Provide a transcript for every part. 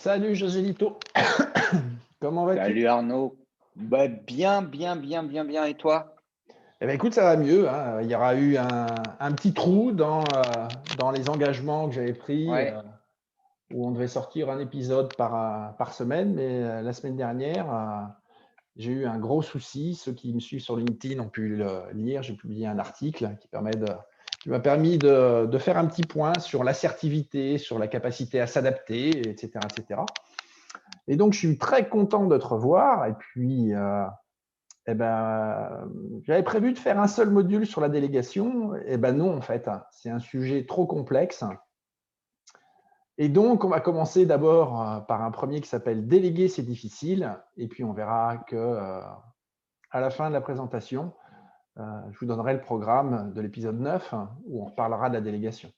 Salut Joselito, comment vas-tu? Salut Arnaud. Bah, bien, bien, bien, bien, bien. Et toi? Eh ben écoute, ça va mieux, hein. Il y aura eu un petit trou dans les engagements que j'avais pris, Ouais, où on devait sortir un épisode par semaine, mais la semaine dernière, j'ai eu un gros souci. Ceux qui me suivent sur LinkedIn ont pu le lire. J'ai publié un article qui m'a permis de faire un petit point sur l'assertivité, sur la capacité à s'adapter, etc., etc. Et donc, je suis très content de te revoir. Et puis, eh ben, j'avais prévu de faire un seul module sur la délégation. Eh ben non, en fait, c'est un sujet trop complexe. Et donc, on va commencer d'abord par un premier qui s'appelle Déléguer, c'est difficile. Et puis, on verra que à la fin de la présentation, je vous donnerai le programme de l'épisode 9 où on reparlera de la délégation.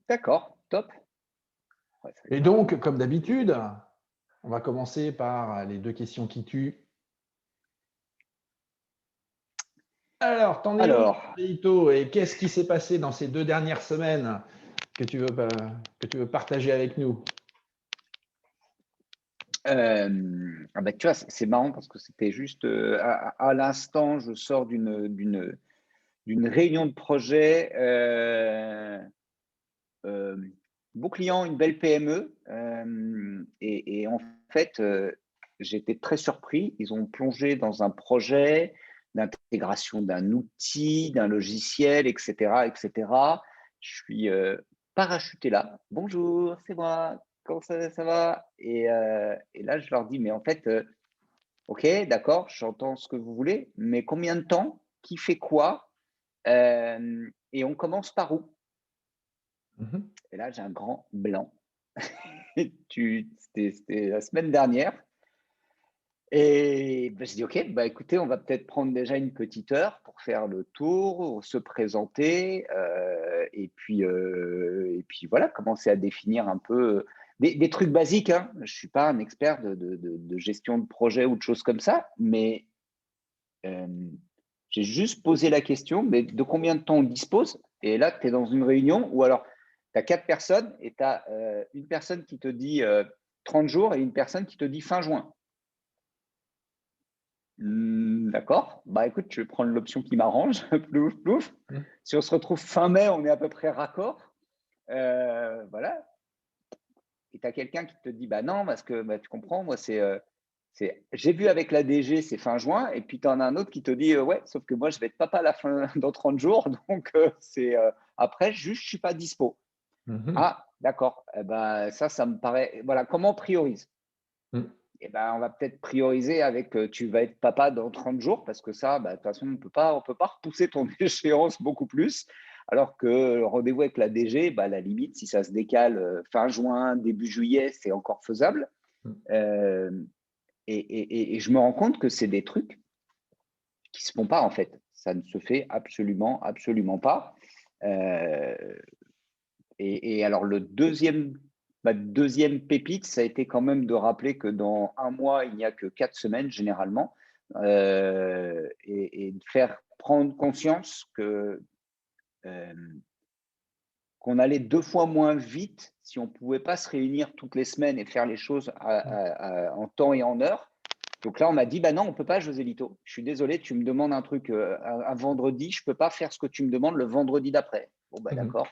d'accord, top. Ouais, ça va Et être marrant. donc, comme d'habitude, on va commencer par les deux questions qui tuent. Alors, t'en es où, Alors, Ito, et qu'est-ce qui s'est passé dans ces 2 dernières semaines que tu veux partager avec nous? bah, tu vois, c'est marrant parce que c'était juste à l'instant, je sors d'une réunion de projet. Euh, Beau client, une belle PME. Et en fait, j'étais très surpris. Ils ont plongé dans un projet d'intégration d'un outil, d'un logiciel, etc., etc. Je suis parachuté là. Bonjour, c'est moi. Comment ça va? Et là, je leur dis, mais en fait, ok, d'accord, j'entends ce que vous voulez, mais combien de temps? Qui fait quoi? Et on commence par où? Mhm. Et là, j'ai un grand blanc. C'était la semaine dernière. Et ben, je dis, OK, bah, écoutez, on va peut-être prendre déjà une petite heure pour faire le tour, se présenter, et puis voilà, commencer à définir un peu des trucs basiques, hein. Je ne suis pas un expert de gestion de projet ou de choses comme ça, mais euh, j'ai juste posé la question, mais de combien de temps on dispose? Et là, tu es dans une réunion ou alors tu as 4 personnes et tu as une personne qui te dit 30 jours et une personne qui te dit fin juin. D'accord. Bah écoute, je vais prendre l'option qui m'arrange. Plouf, plouf. Mhm. Si on se retrouve fin mai, on est à peu près raccord. Voilà. Et tu as quelqu'un qui te dit, bah non, parce que bah, tu comprends, moi, j'ai vu avec la DG, c'est fin juin. Et puis tu en as un autre qui te dit, ouais, sauf que moi, je vais être papa à la fin dans 30 jours. Donc, après, juste, je suis pas dispo. Mhm. Ah, d'accord. Eh ben, ça me paraît. Voilà, comment on priorise? Mhm. Eh ben, on va peut-être prioriser avec tu vas être papa dans 30 jours parce que ça, bah, de toute façon, on peut pas repousser ton échéance beaucoup plus. Alors que le rendez-vous avec la DG, bah, à la limite, si ça se décale fin juin, début juillet, c'est encore faisable. Euh, et je me rends compte que c'est des trucs qui se font pas en fait. Ça ne se fait absolument, absolument pas. Euh, et alors, ma deuxième pépite, ça a été quand même de rappeler que dans un mois, il n'y a que 4 semaines généralement, et de faire prendre conscience euh, qu'on allait 2 fois moins vite si on ne pouvait pas se réunir toutes les semaines et faire les choses en temps et en heure. Donc là, on m'a dit, bah non, on ne peut pas, José Lito. Je suis désolé, tu me demandes un truc un vendredi, je ne peux pas faire ce que tu me demandes le vendredi d'après. Bon, bah Mhm. d'accord.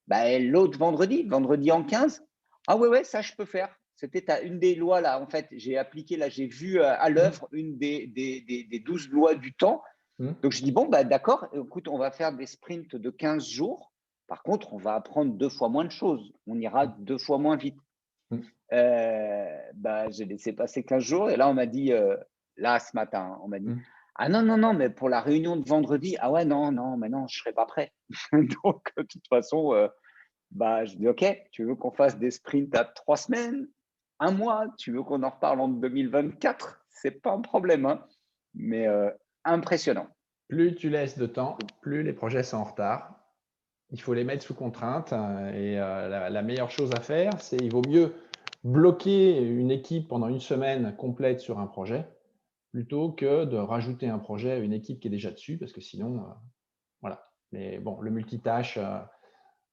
Bah, l'autre vendredi en 15. Ah ouais, ouais, ça je peux faire. C'était une des lois là. En fait, j'ai appliqué là, j'ai vu à Mhm. l'œuvre une des 12 lois du temps. Mhm. Donc je dis, bon, bah, d'accord, écoute, on va faire des sprints de 15 jours. Par contre, on va apprendre 2 fois moins de choses. On ira 2 fois moins vite. Mhm. Bah, j'ai laissé passer 15 jours et là, on m'a dit, là, ce matin, on m'a dit, Mhm. ah non, non, non, mais pour la réunion de vendredi, ah ouais, non, non, mais non, je ne serai pas prêt. Donc, de toute façon, bah, je dis, OK, tu veux qu'on fasse des sprints à 3 semaines, un mois, tu veux qu'on en reparle en 2024, c'est pas un problème, hein. Mais impressionnant. Plus tu laisses de temps, plus les projets sont en retard. Il faut les mettre sous contrainte. Et la meilleure chose à faire, c'est il vaut mieux bloquer une équipe pendant une semaine complète sur un projet plutôt que de rajouter un projet à une équipe qui est déjà dessus, parce que sinon, voilà. Mais bon, le multitâche,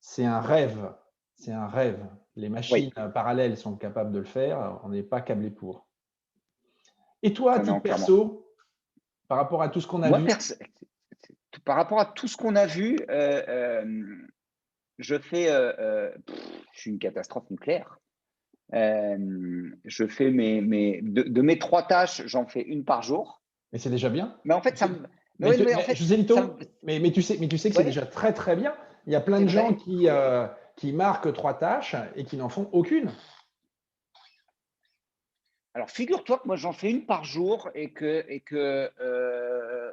c'est un rêve. c'est un rêve. Les machines Oui, parallèles sont capables de le faire, on n'est pas câblé pour. Et toi, à non, titre clairement. perso, par rapport à tout ce qu'on a Moi, vu, par rapport à tout ce qu'on a vu, je fais, je suis une catastrophe nucléaire. Je fais de mes 3 tâches, j'en fais une par jour. mais c'est déjà bien. Mais en fait, ça me oui, mais en fait, José ça me Lito, mais tu sais que c'est ouais, déjà très très bien. Il y a plein c'est de gens vrai. qui marquent 3 tâches et qui n'en font aucune. Alors, figure-toi que moi, j'en fais une par jour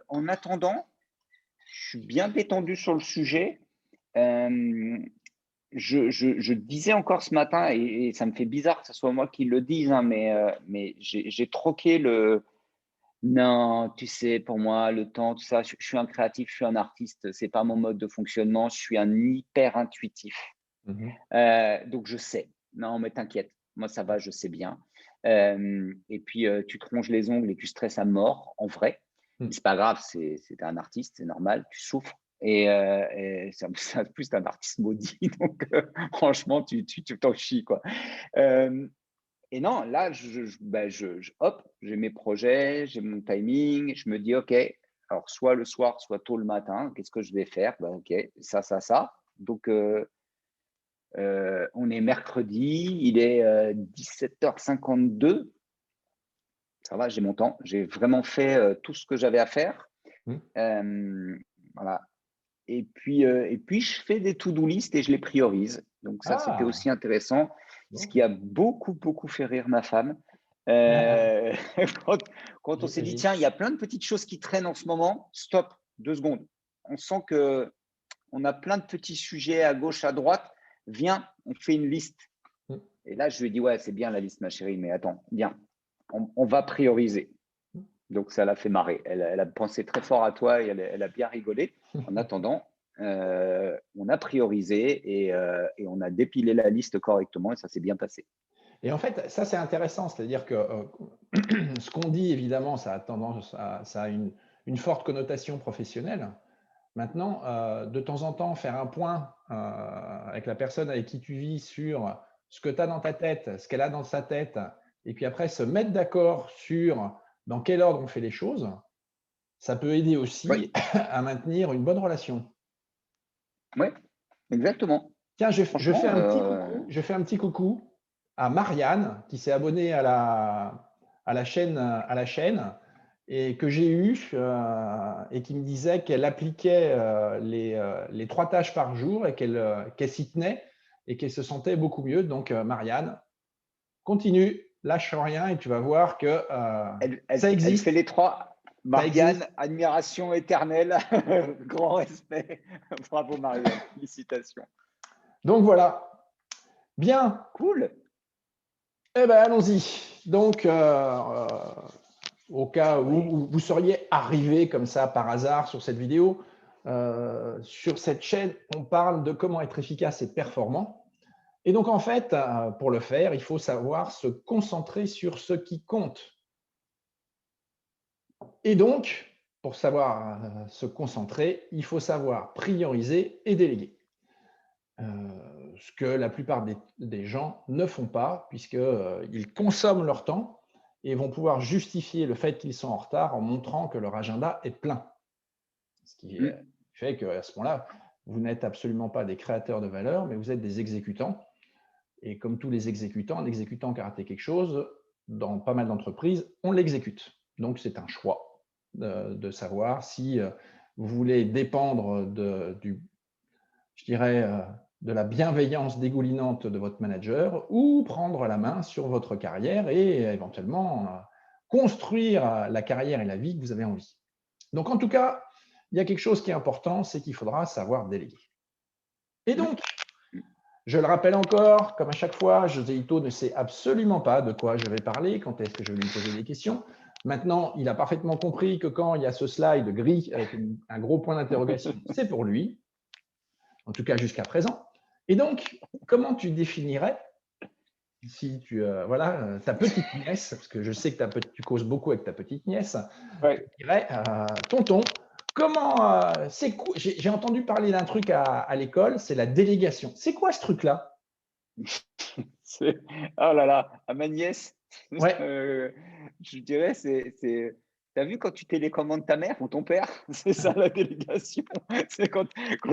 en attendant, je suis bien détendu sur le sujet. Hem, je disais encore ce matin et ça me fait bizarre que ce soit moi qui le dise, hein, mais j'ai troqué le non, tu sais, pour moi, le temps, tout ça, je suis un créatif, je suis un artiste, c'est pas mon mode de fonctionnement, je suis un hyper intuitif. Mhm. Donc je sais. Non, mais t'inquiète, moi ça va, je sais bien. Et puis, tu te ronges les ongles et tu stresses à mort, en vrai. Mais c'est pas grave, c'est un artiste, c'est normal, tu souffres et c'est en plus, tu un artiste maudit donc franchement, tu t'en chies, quoi. Hem Et non, là, bah, hop, j'ai mes projets, j'ai mon timing, je me dis: «OK, alors soit le soir, soit tôt le matin, qu'est-ce que je vais faire? Bah, OK, ça». Donc on est mercredi, il est, 17h52. Ça va, j'ai mon temps. J'ai vraiment fait, tout ce que j'avais à faire. Mhm. Voilà et puis je fais des to-do list et je les priorise. Donc ça, c'était Ah, aussi intéressant, ce qui bon. a beaucoup, beaucoup fait rire ma femme. Heu, quand quand on s'est dit: J'imagine. «Tiens, il y a plein de petites choses qui traînent en ce moment, stop, 2 secondes. On sent qu'on a plein de petits sujets à gauche, à droite. Viens, on fait une liste». Mhm. Et là, je lui ai dit: «Ouais, c'est bien la liste, ma chérie, mais attends, viens, on va prioriser». Donc ça l'a fait marrer. Elle a pensé très fort à toi et elle a bien rigolé. En attendant, on a priorisé et on a dépilé la liste correctement et ça s'est bien passé. Et en fait, ça c'est intéressant, c'est-à-dire que ce qu'on dit, évidemment, ça a une forte connotation professionnelle. Maintenant, de temps en temps, faire un point avec la personne avec qui tu vis sur ce que tu as dans ta tête, ce qu'elle a dans sa tête, et puis après se mettre d'accord sur dans quel ordre on fait les choses, ça peut aider Oui, aussi à maintenir une bonne relation. oui, exactement. Tiens, je fais Franchement, un petit coucou, à Marianne qui s'est abonnée à la chaîne et que j'ai eu et qui me disait qu'elle appliquait les 3 tâches par jour et qu'elle s'y tenait et qu'elle se sentait beaucoup mieux. Donc, Marianne, continue, lâche rien et tu vas voir que elle fait les 3. ça existe. Marianne, admiration éternelle, grand respect. Bravo Marianne, félicitations. Donc voilà, bien, Cool. eh ben allons-y. Donc, au cas Ah ouais. où vous seriez arrivé comme ça par hasard sur cette vidéo, sur cette chaîne, on parle de comment être efficace et performant. Et donc, en fait, pour le faire, il faut savoir se concentrer sur ce qui compte. Et donc, pour savoir se concentrer, il faut savoir prioriser et déléguer. Ce que la plupart des gens ne font pas, puisqu'ils consomment leur temps et vont pouvoir justifier le fait qu'ils sont en retard en montrant que leur agenda est plein. Ce qui Mm. fait qu'à ce moment-là, vous n'êtes absolument pas des créateurs de valeur, mais vous êtes des exécutants. Et comme tous les exécutants, un exécutant qui a raté quelque chose, dans pas mal d'entreprises, on l'exécute. Donc c'est un choix de savoir si vous voulez dépendre je dirais, de la bienveillance dégoulinante de votre manager ou prendre la main sur votre carrière et éventuellement construire la carrière et la vie que vous avez envie. Donc, en tout cas, il y a quelque chose qui est important, c'est qu'il faudra savoir déléguer. Et Mm. donc, je le rappelle encore, comme à chaque fois, José Ito ne sait absolument pas de quoi je vais parler, quand est-ce que je vais lui poser des questions. Maintenant, il a parfaitement compris que quand il y a ce slide gris avec un gros point d'interrogation, c'est pour lui, en tout cas jusqu'à présent. Et donc, comment tu définirais, si tu, voilà, ta petite nièce, parce que je sais que tu causes beaucoup avec ta petite nièce, je Ouais. dirais, tonton, j'ai entendu parler d'un truc à l'école, c'est la délégation. C'est quoi ce truc-là? Oh là là, à ma nièce, Ouais, je dirais, t'as vu quand tu télécommandes ta mère ou ton père? C'est ça la délégation. C'est quand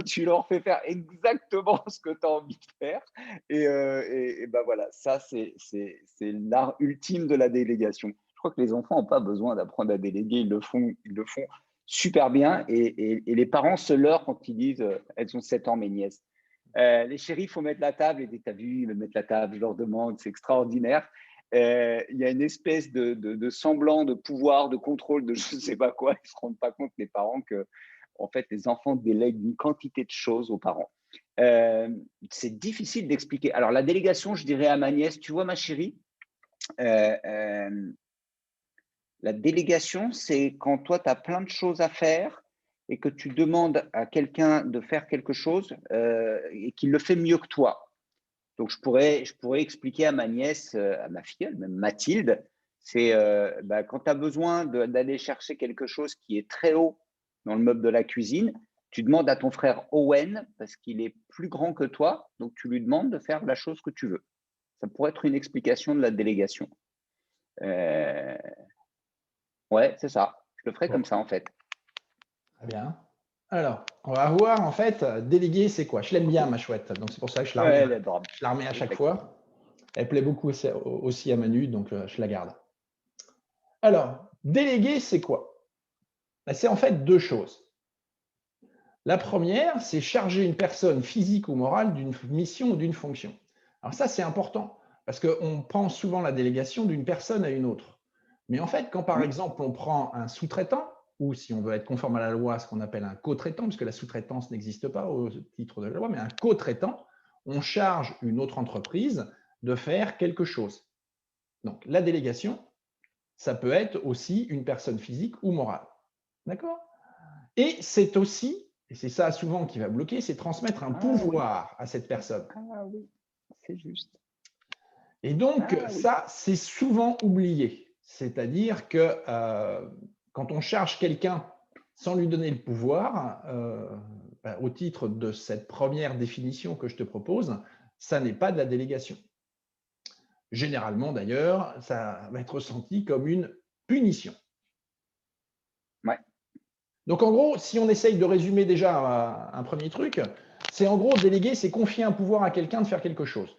tu leur fais faire exactement ce que tu as envie de faire et bah, voilà, ça c'est l'art ultime de la délégation. Je crois que les enfants n'ont pas besoin d'apprendre à déléguer, ils le font super bien et les parents se leurrent quand ils disent, «Elles ont 7 ans mes nièces». Les chéris, il faut mettre la table. Et tu as vu, ils me mettent la table, je leur demande, c'est extraordinaire. Il y a une espèce de semblant de pouvoir, de contrôle, de je ne sais pas quoi. Ils ne se rendent pas compte, les parents, que en fait, les enfants délèguent une quantité de choses aux parents. Euh, c'est difficile d'expliquer. Alors, la délégation, je dirais à ma nièce, tu vois, ma chérie, euh, euh, la délégation, c'est quand toi, tu as plein de choses à faire et que tu demandes à quelqu'un de faire quelque chose et qu'il le fait mieux que toi. Donc, je pourrais expliquer à ma nièce, à ma fille, même Mathilde, c'est bah, quand tu as besoin d'aller chercher quelque chose qui est très haut dans le meuble de la cuisine, tu demandes à ton frère Owen, parce qu'il est plus grand que toi, donc tu lui demandes de faire la chose que tu veux. Ça pourrait être une explication de la délégation. Euh, ouais, c'est ça. Je le ferai bon, comme ça, en fait. très bien. Alors, on va voir en fait, déléguer, c'est quoi? Je l'aime bien, ma chouette, donc c'est pour ça que Ouais, elle est adorable. je la remets à Elle est chaque très cool. fois. Elle plaît beaucoup aussi à Manu, donc je la garde. Alors, déléguer, c'est quoi? Ben, c'est en fait deux choses. La première, c'est charger une personne physique ou morale d'une mission ou d'une fonction. Alors ça, c'est important, parce qu'on prend souvent la délégation d'une personne à une autre. Mais en fait, quand par Hmm. exemple on prend un sous-traitant, ou si on veut être conforme à la loi, ce qu'on appelle un co-traitant, puisque la sous-traitance n'existe pas au titre de la loi, mais un co-traitant, on charge une autre entreprise de faire quelque chose. Donc la délégation, ça peut être aussi une personne physique ou morale. D'accord? Et c'est aussi, et c'est ça souvent qui va bloquer, c'est transmettre un Ah oui, pouvoir à cette personne. ah oui, c'est juste. Et donc, Ah oui. ça, c'est souvent oublié. C'est-à-dire que quand on charge quelqu'un sans lui donner le pouvoir, au titre de cette première définition que je te propose, ça n'est pas de la délégation. Généralement, d'ailleurs, ça va être ressenti comme une punition. Ouais, Donc, en gros, si on essaye de résumer déjà un premier truc, c'est en gros déléguer, c'est confier un pouvoir à quelqu'un de faire quelque chose.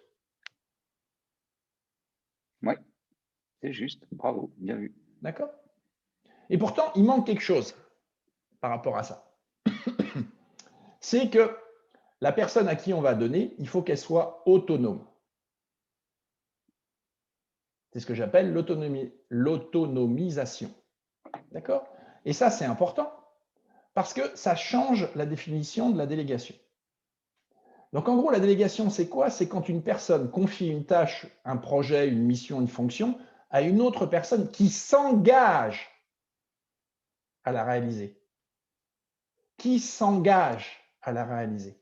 ouais, c'est juste. Bravo, bien vu. D'accord? Et pourtant, il manque quelque chose par rapport à ça. C'est que la personne à qui on va donner, il faut qu'elle soit autonome. C'est ce que j'appelle l'autonomisation. D'accord? Et ça, c'est important parce que ça change la définition de la délégation. Donc, en gros, la délégation, c'est quoi? C'est quand une personne confie une tâche, un projet, une mission, une fonction à une autre personne qui s'engage à la réaliser. Qui s'engage à la réaliser.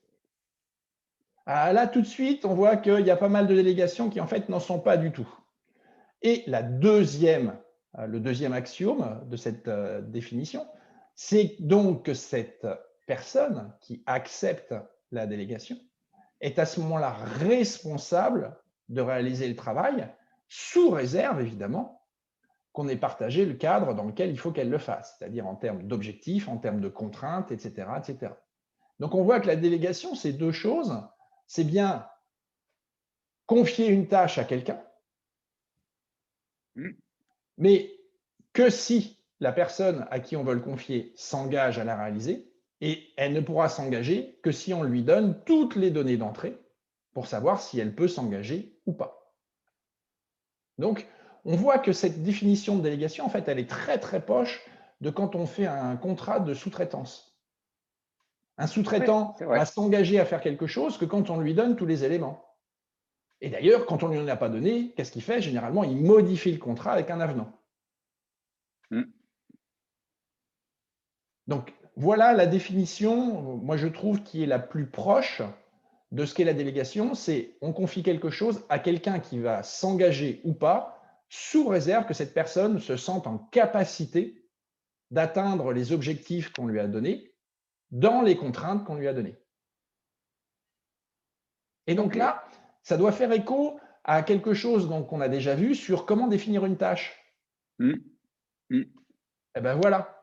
Ah, là, tout de suite, on voit qu'il y a pas mal de délégations qui, en fait, n'en sont pas du tout. Et le deuxième axiome de cette définition, c'est donc que cette personne qui accepte la délégation est à ce moment-là responsable de réaliser le travail, sous réserve, évidemment, qu'on ait partagé le cadre dans lequel il faut qu'elle le fasse, c'est-à-dire en termes d'objectifs, en termes de contraintes, etc., etc. Donc, on voit que la délégation, c'est deux choses. C'est bien confier une tâche à quelqu'un, Hmm. mais que si la personne à qui on veut le confier s'engage à la réaliser, et elle ne pourra s'engager que si on lui donne toutes les données d'entrée pour savoir si elle peut s'engager ou pas. Donc, on voit que cette définition de délégation, en fait, elle est très très proche de quand on fait un contrat de sous-traitance. Un Oui, sous-traitant c'est va vrai. s'engager à faire quelque chose que quand on lui donne tous les éléments. Et d'ailleurs, quand on ne lui en a pas donné, qu'est-ce qu'il fait? Généralement, il modifie le contrat avec un avenant. Hmm. Donc, voilà la définition, moi je trouve, qui est la plus proche de ce qu'est la délégation. C'est on confie quelque chose à quelqu'un qui va s'engager ou pas, sous réserve que cette personne se sente en capacité d'atteindre les objectifs qu'on lui a donnés dans les contraintes qu'on lui a données. Et donc Ok. là, ça doit faire écho à quelque chose qu'on a déjà vu sur comment définir une tâche. Mm. Mm. Eh bien voilà,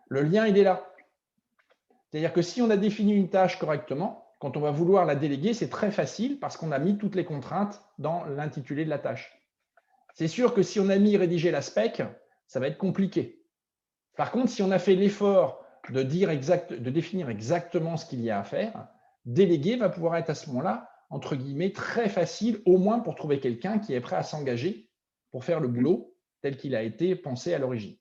le lien, il est là. C'est-à-dire que si on a défini une tâche correctement, quand on va vouloir la déléguer, c'est très facile parce qu'on a mis toutes les contraintes dans l'intitulé de la tâche. C'est sûr que si on a mis rédiger la spec, ça va être compliqué. Par contre, si on a fait l'effort de définir exactement ce qu'il y a à faire, déléguer va pouvoir être à ce moment-là, entre guillemets, très facile, au moins pour trouver quelqu'un qui est prêt à s'engager pour faire le boulot tel qu'il a été pensé à l'origine.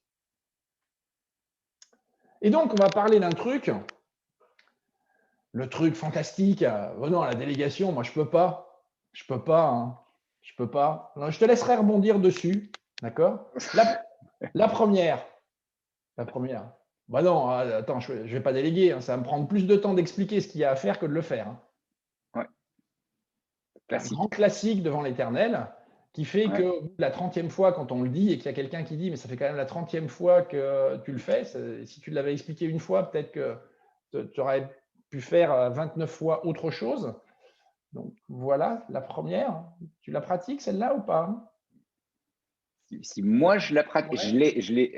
Et donc, on va parler d'un truc, le truc fantastique. Oh non, la délégation, moi, je peux pas. Je peux pas. Hein. Je peux pas. Non, je te laisserai rebondir dessus. D'accord, la première. La première. Bah non, attends, je ne vais pas déléguer. Hein. Ça va me prendre plus de temps d'expliquer ce qu'il y a à faire que de le faire. Hein. Ouais. Un grand classique devant l'éternel qui fait que la 30e fois, quand on le dit et qu'il y a quelqu'un qui dit, mais ça fait quand même la 30e fois que tu le fais, si tu l'avais expliqué une fois, peut-être que tu aurais pu faire 29 fois autre chose. Donc voilà, la première. Tu la pratiques celle-là ou pas? Si moi je la pratique,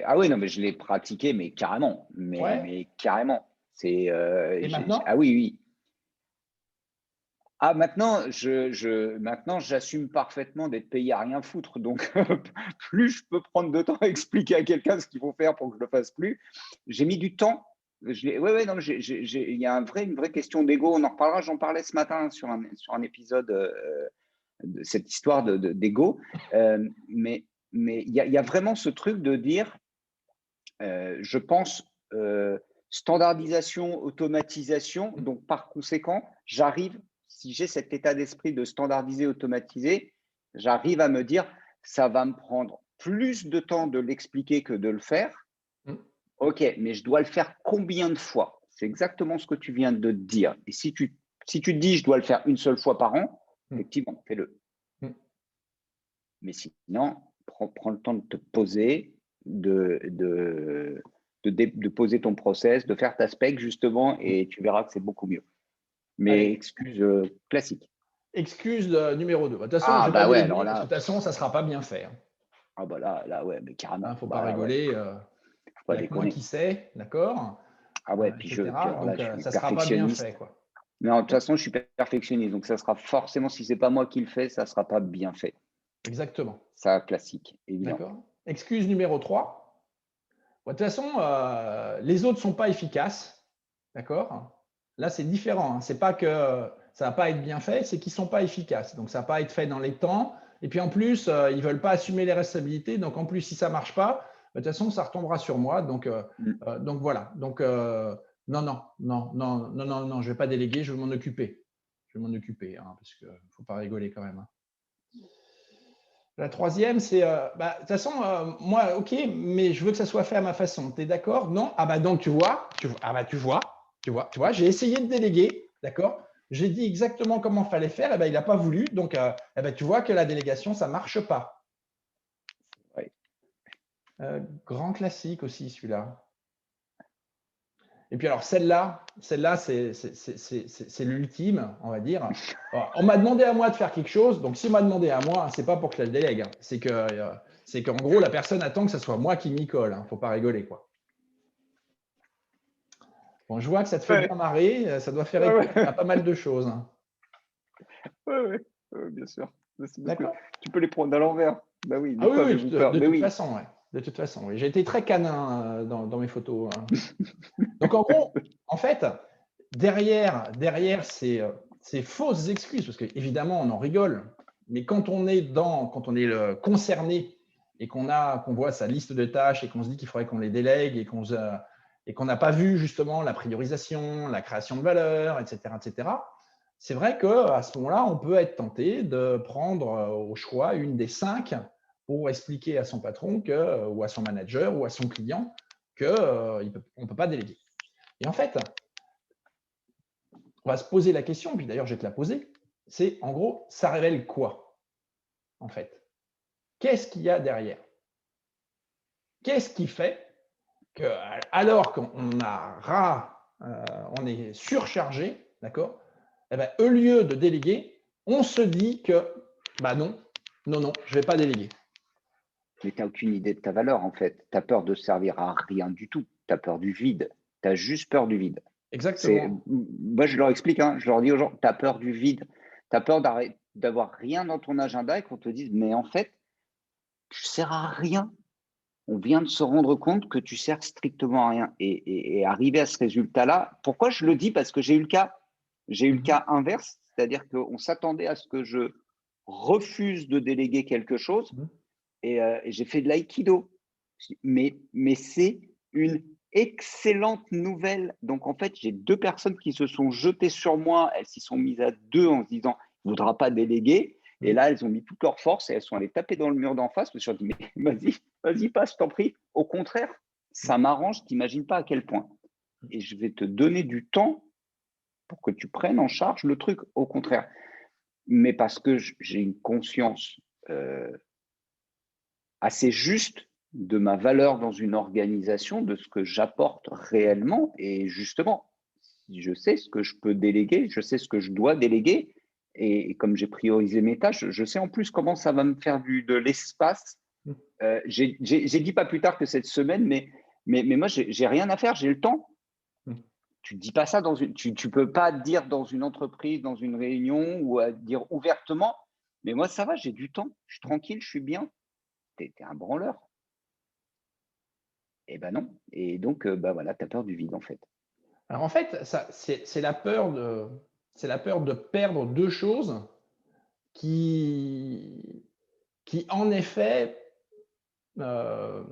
ah oui, non, mais je l'ai pratiqué, mais carrément, mais carrément. C'est et maintenant? ah oui, oui. Ah, maintenant, maintenant, j'assume parfaitement d'être payé à rien foutre. Donc, plus je peux prendre de temps à expliquer à quelqu'un ce qu'il faut faire pour que je le fasse plus. J'ai mis du temps. Ouais, non, il y a une vraie question d'ego. On en reparlera. J'en parlais ce matin sur un épisode de cette histoire d'ego. Mais il y a vraiment ce truc de dire, je pense, standardisation, automatisation. Donc, par conséquent, si j'ai cet état d'esprit de standardiser, automatiser, j'arrive à me dire, ça va me prendre plus de temps de l'expliquer que de le faire. Ok, mais je dois le faire combien de fois? C'est exactement ce que tu viens de dire. Et si tu te dis, je dois le faire une seule fois par an, effectivement, fais-le. Mais sinon, prends le temps de te poser, de poser ton process, de faire ta spec justement, et tu verras que c'est beaucoup mieux. Mais allez, excuse classique. Excuse numéro 2. De toute façon, je vais pas déléguer, parce que de toute façon, ça ne sera pas bien fait. Hein. Ah bah là, ouais, mais carrément. Il ne faut pas rigoler. Il n'y a que moi qui sais, d'accord. Ah ouais, puis etc. alors là, donc, je suis ça ne sera pas bien fait. Quoi. Non, de toute façon, je suis perfectionniste, donc ça sera forcément, si ce n'est pas moi qui le fais, ça ne sera pas bien fait. Exactement. Ça, classique, évidemment. D'accord. Excuse numéro 3. De toute façon, les autres ne sont pas efficaces. D'accord. Là, c'est différent. Hein. Ce n'est pas que ça ne va pas être bien fait, c'est qu'ils ne sont pas efficaces. Donc, ça ne va pas être fait dans les temps. Et puis, en plus, ils ne veulent pas assumer les responsabilités. Donc, en plus, si ça ne marche pas, de toute façon, ça retombera sur moi. Donc voilà. Donc, non, je ne vais pas déléguer, je vais m'en occuper. Je vais m'en occuper, hein, parce qu'il ne faut pas rigoler quand même. Hein. La troisième, c'est, de toute façon, moi, ok, mais je veux que ça soit fait à ma façon. Tu es d'accord? Non? Ah bah donc, tu vois, j'ai essayé de déléguer, d'accord? J'ai dit exactement comment il fallait faire, et ben, il n'a pas voulu, donc tu vois que la délégation, ça ne marche pas. Ouais. Grand classique aussi, celui-là. Et puis alors, celle-là, c'est l'ultime, on va dire. Alors, on m'a demandé à moi de faire quelque chose, donc si on m'a demandé à moi, c'est pas pour que je le délègue. Hein. C'est qu'en gros, la personne attend que ce soit moi qui m'y colle. Hein. Faut pas rigoler, quoi. Bon, je vois que ça te fait bien marrer, ça doit faire écho à pas mal de choses. Hein. Oui, bien sûr. D'accord. Tu peux les prendre à l'envers. Bah oui, de toute façon, oui. J'ai été très canin dans mes photos. Hein. Donc, en gros, en fait, derrière ces fausses excuses, parce qu'évidemment, on en rigole, mais quand on est concerné et qu'on voit sa liste de tâches et qu'on se dit qu'il faudrait qu'on les délègue et qu'on n'a pas vu justement la priorisation, la création de valeur, etc., c'est vrai qu'à ce moment-là, on peut être tenté de prendre au choix une des 5 pour expliquer à son patron ou à son manager ou à son client qu'on ne peut pas déléguer. Et en fait, on va se poser la question, puis d'ailleurs je vais te la poser, c'est en gros, ça révèle quoi en fait? Qu'est-ce qu'il y a derrière? Qu'est-ce qui fait que, alors qu'on on est surchargé, d'accord, eh bien, au lieu de déléguer, on se dit que, bah non, je ne vais pas déléguer. Mais tu n'as aucune idée de ta valeur, en fait. Tu as peur de servir à rien du tout. Tu as peur du vide. Tu as juste peur du vide. Exactement. Moi, je leur explique, hein, je leur dis aux gens, tu as peur du vide. Tu as peur d'avoir rien dans ton agenda et qu'on te dise, mais en fait, tu ne sers à rien. On vient de se rendre compte que tu sers strictement à rien. Et arriver à ce résultat-là, pourquoi je le dis? Parce que j'ai eu le cas. J'ai eu le cas inverse, c'est-à-dire qu'on s'attendait à ce que je refuse de déléguer quelque chose et j'ai fait de l'aïkido. Mais c'est une excellente nouvelle. Donc, en fait, j'ai 2 personnes qui se sont jetées sur moi. Elles s'y sont mises à 2 en se disant, il ne voudra pas déléguer. Et là, elles ont mis toute leur force et elles sont allées taper dans le mur d'en face. Je me suis dit, mais vas-y, passe, je t'en prie. Au contraire, ça m'arrange, tu n'imagines pas à quel point. Et je vais te donner du temps pour que tu prennes en charge le truc, au contraire. Mais parce que j'ai une conscience assez juste de ma valeur dans une organisation, de ce que j'apporte réellement. Et justement, je sais ce que je peux déléguer, je sais ce que je dois déléguer. Et comme j'ai priorisé mes tâches, je sais en plus comment ça va me faire de l'espace. J'ai dit pas plus tard que cette semaine, mais moi, j'ai rien à faire, j'ai le temps. Tu ne dis pas ça tu peux pas dire dans une entreprise, dans une réunion ou dire ouvertement, mais moi, ça va, j'ai du temps, je suis tranquille, je suis bien. T'es un branleur. Eh ben non. Et donc, bah voilà, tu as peur du vide, en fait. Alors en fait, c'est la peur de perdre 2 choses qui en effet, heu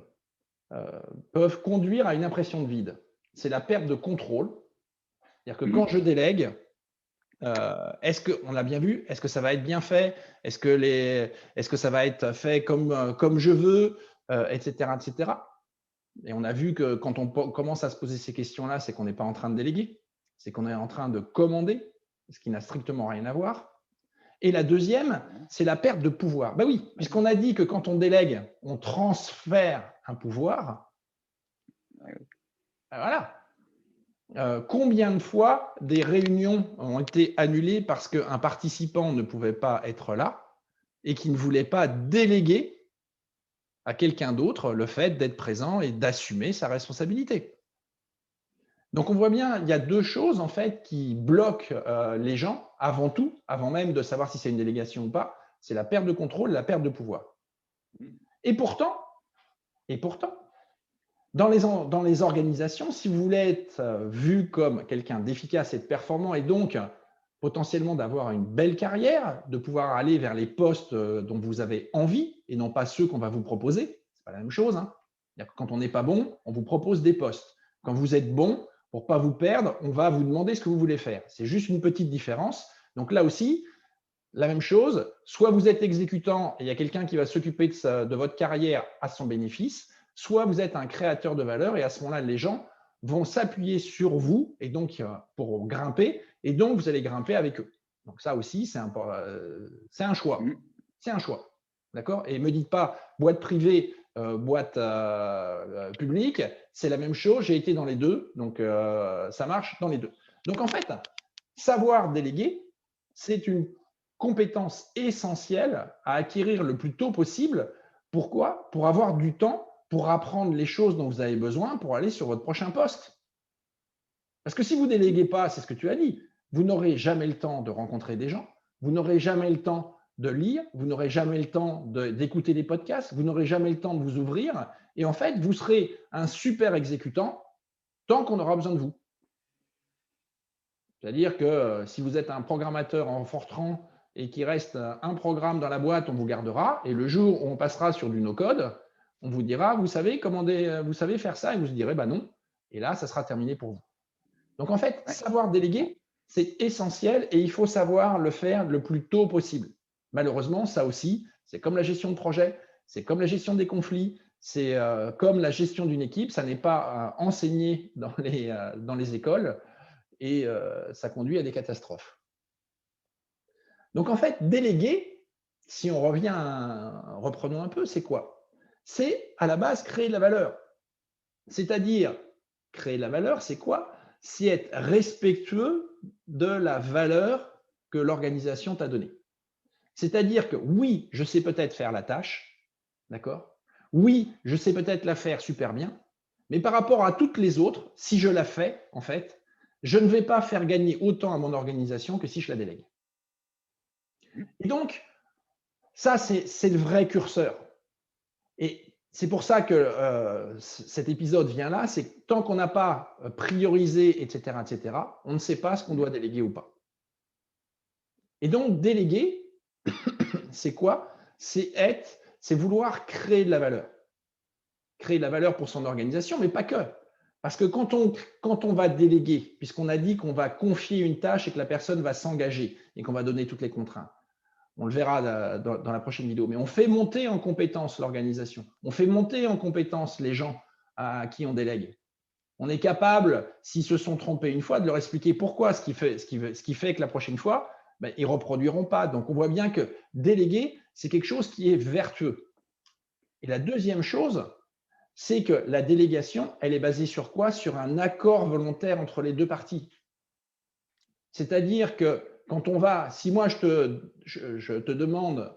peuvent conduire à une impression de vide. C'est la perte de contrôle. C'est-à-dire que quand je délègue, est-ce que, on l'a bien vu, est-ce que ça va être bien fait? Est-ce que ça va être fait comme je veux? Et cetera, et cetera. Et on a vu que quand on commence à se poser ces questions-là, c'est qu'on n'est pas en train de déléguer, c'est qu'on est en train de commander, ce qui n'a strictement rien à voir. Et la deuxième, c'est la perte de pouvoir. Ben oui, puisqu'on a dit que quand on délègue, on transfère un pouvoir. Voilà. Combien de fois des réunions ont été annulées parce qu'un participant ne pouvait pas être là et qui ne voulait pas déléguer à quelqu'un d'autre le fait d'être présent et d'assumer sa responsabilité. Donc on voit bien, il y a 2 choses en fait qui bloquent les gens avant tout, avant même de savoir si c'est une délégation ou pas, c'est la perte de contrôle, la perte de pouvoir. Et pourtant, dans les organisations, si vous voulez être vu comme quelqu'un d'efficace et de performant et donc potentiellement d'avoir une belle carrière, de pouvoir aller vers les postes dont vous avez envie et non pas ceux qu'on va vous proposer, ce n'est pas la même chose, hein. Quand on n'est pas bon, on vous propose des postes. Quand vous êtes bon, pour ne pas vous perdre, on va vous demander ce que vous voulez faire. C'est juste une petite différence. Donc là aussi, la même chose, soit vous êtes exécutant et il y a quelqu'un qui va s'occuper de votre carrière à son bénéfice, soit vous êtes un créateur de valeur et à ce moment-là, les gens vont s'appuyer sur vous et donc pour grimper et donc vous allez grimper avec eux. Donc ça aussi, c'est un choix. C'est un choix. D'accord? Et ne me dites pas boîte privée, boîte publique, c'est la même chose, j'ai été dans les deux, donc ça marche dans les deux. Donc en fait, savoir déléguer, c'est une compétence essentielle à acquérir le plus tôt possible. Pourquoi? Pour avoir du temps pour apprendre les choses dont vous avez besoin pour aller sur votre prochain poste. Parce que si vous ne déléguez pas, c'est ce que tu as dit, vous n'aurez jamais le temps de rencontrer des gens, vous n'aurez jamais le temps de lire, vous n'aurez jamais le temps d'écouter des podcasts, vous n'aurez jamais le temps de vous ouvrir, et en fait, vous serez un super exécutant tant qu'on aura besoin de vous. C'est-à-dire que si vous êtes un programmateur en Fortran et qu'il reste un programme dans la boîte, on vous gardera, et le jour où on passera sur du no-code, on vous dira, vous savez faire ça, et vous se direz, bah non, et là, ça sera terminé pour vous. Donc en fait, savoir déléguer, c'est essentiel et il faut savoir le faire le plus tôt possible. Malheureusement, ça aussi, c'est comme la gestion de projet, c'est comme la gestion des conflits, c'est comme la gestion d'une équipe, ça n'est pas enseigné dans les écoles et ça conduit à des catastrophes. Donc en fait, déléguer, si on revient, reprenons un peu, c'est quoi? C'est à la base créer de la valeur. C'est-à-dire, créer de la valeur, c'est quoi? C'est être respectueux de la valeur que l'organisation t'a donnée. C'est-à-dire que oui, je sais peut-être faire la tâche, d'accord? Oui, je sais peut-être la faire super bien, mais par rapport à toutes les autres, si je la fais, en fait, je ne vais pas faire gagner autant à mon organisation que si je la délègue. Et donc, ça, c'est le vrai curseur. Et c'est pour ça que cet épisode vient là, c'est que tant qu'on n'a pas priorisé, etc., on ne sait pas ce qu'on doit déléguer ou pas. Et donc, déléguer, c'est quoi? C'est vouloir créer de la valeur. Créer de la valeur pour son organisation, mais pas que. Parce que quand on va déléguer, puisqu'on a dit qu'on va confier une tâche et que la personne va s'engager et qu'on va donner toutes les contraintes, on le verra dans la prochaine vidéo, mais on fait monter en compétence l'organisation. On fait monter en compétence les gens à qui on délègue. On est capable, s'ils se sont trompés une fois, de leur expliquer pourquoi, ce qui fait que la prochaine fois, ben, ils ne reproduiront pas. Donc, on voit bien que déléguer, c'est quelque chose qui est vertueux. Et la deuxième chose, c'est que la délégation, elle est basée sur quoi? Sur un accord volontaire entre les deux parties. C'est-à-dire que quand on va, si moi je te demande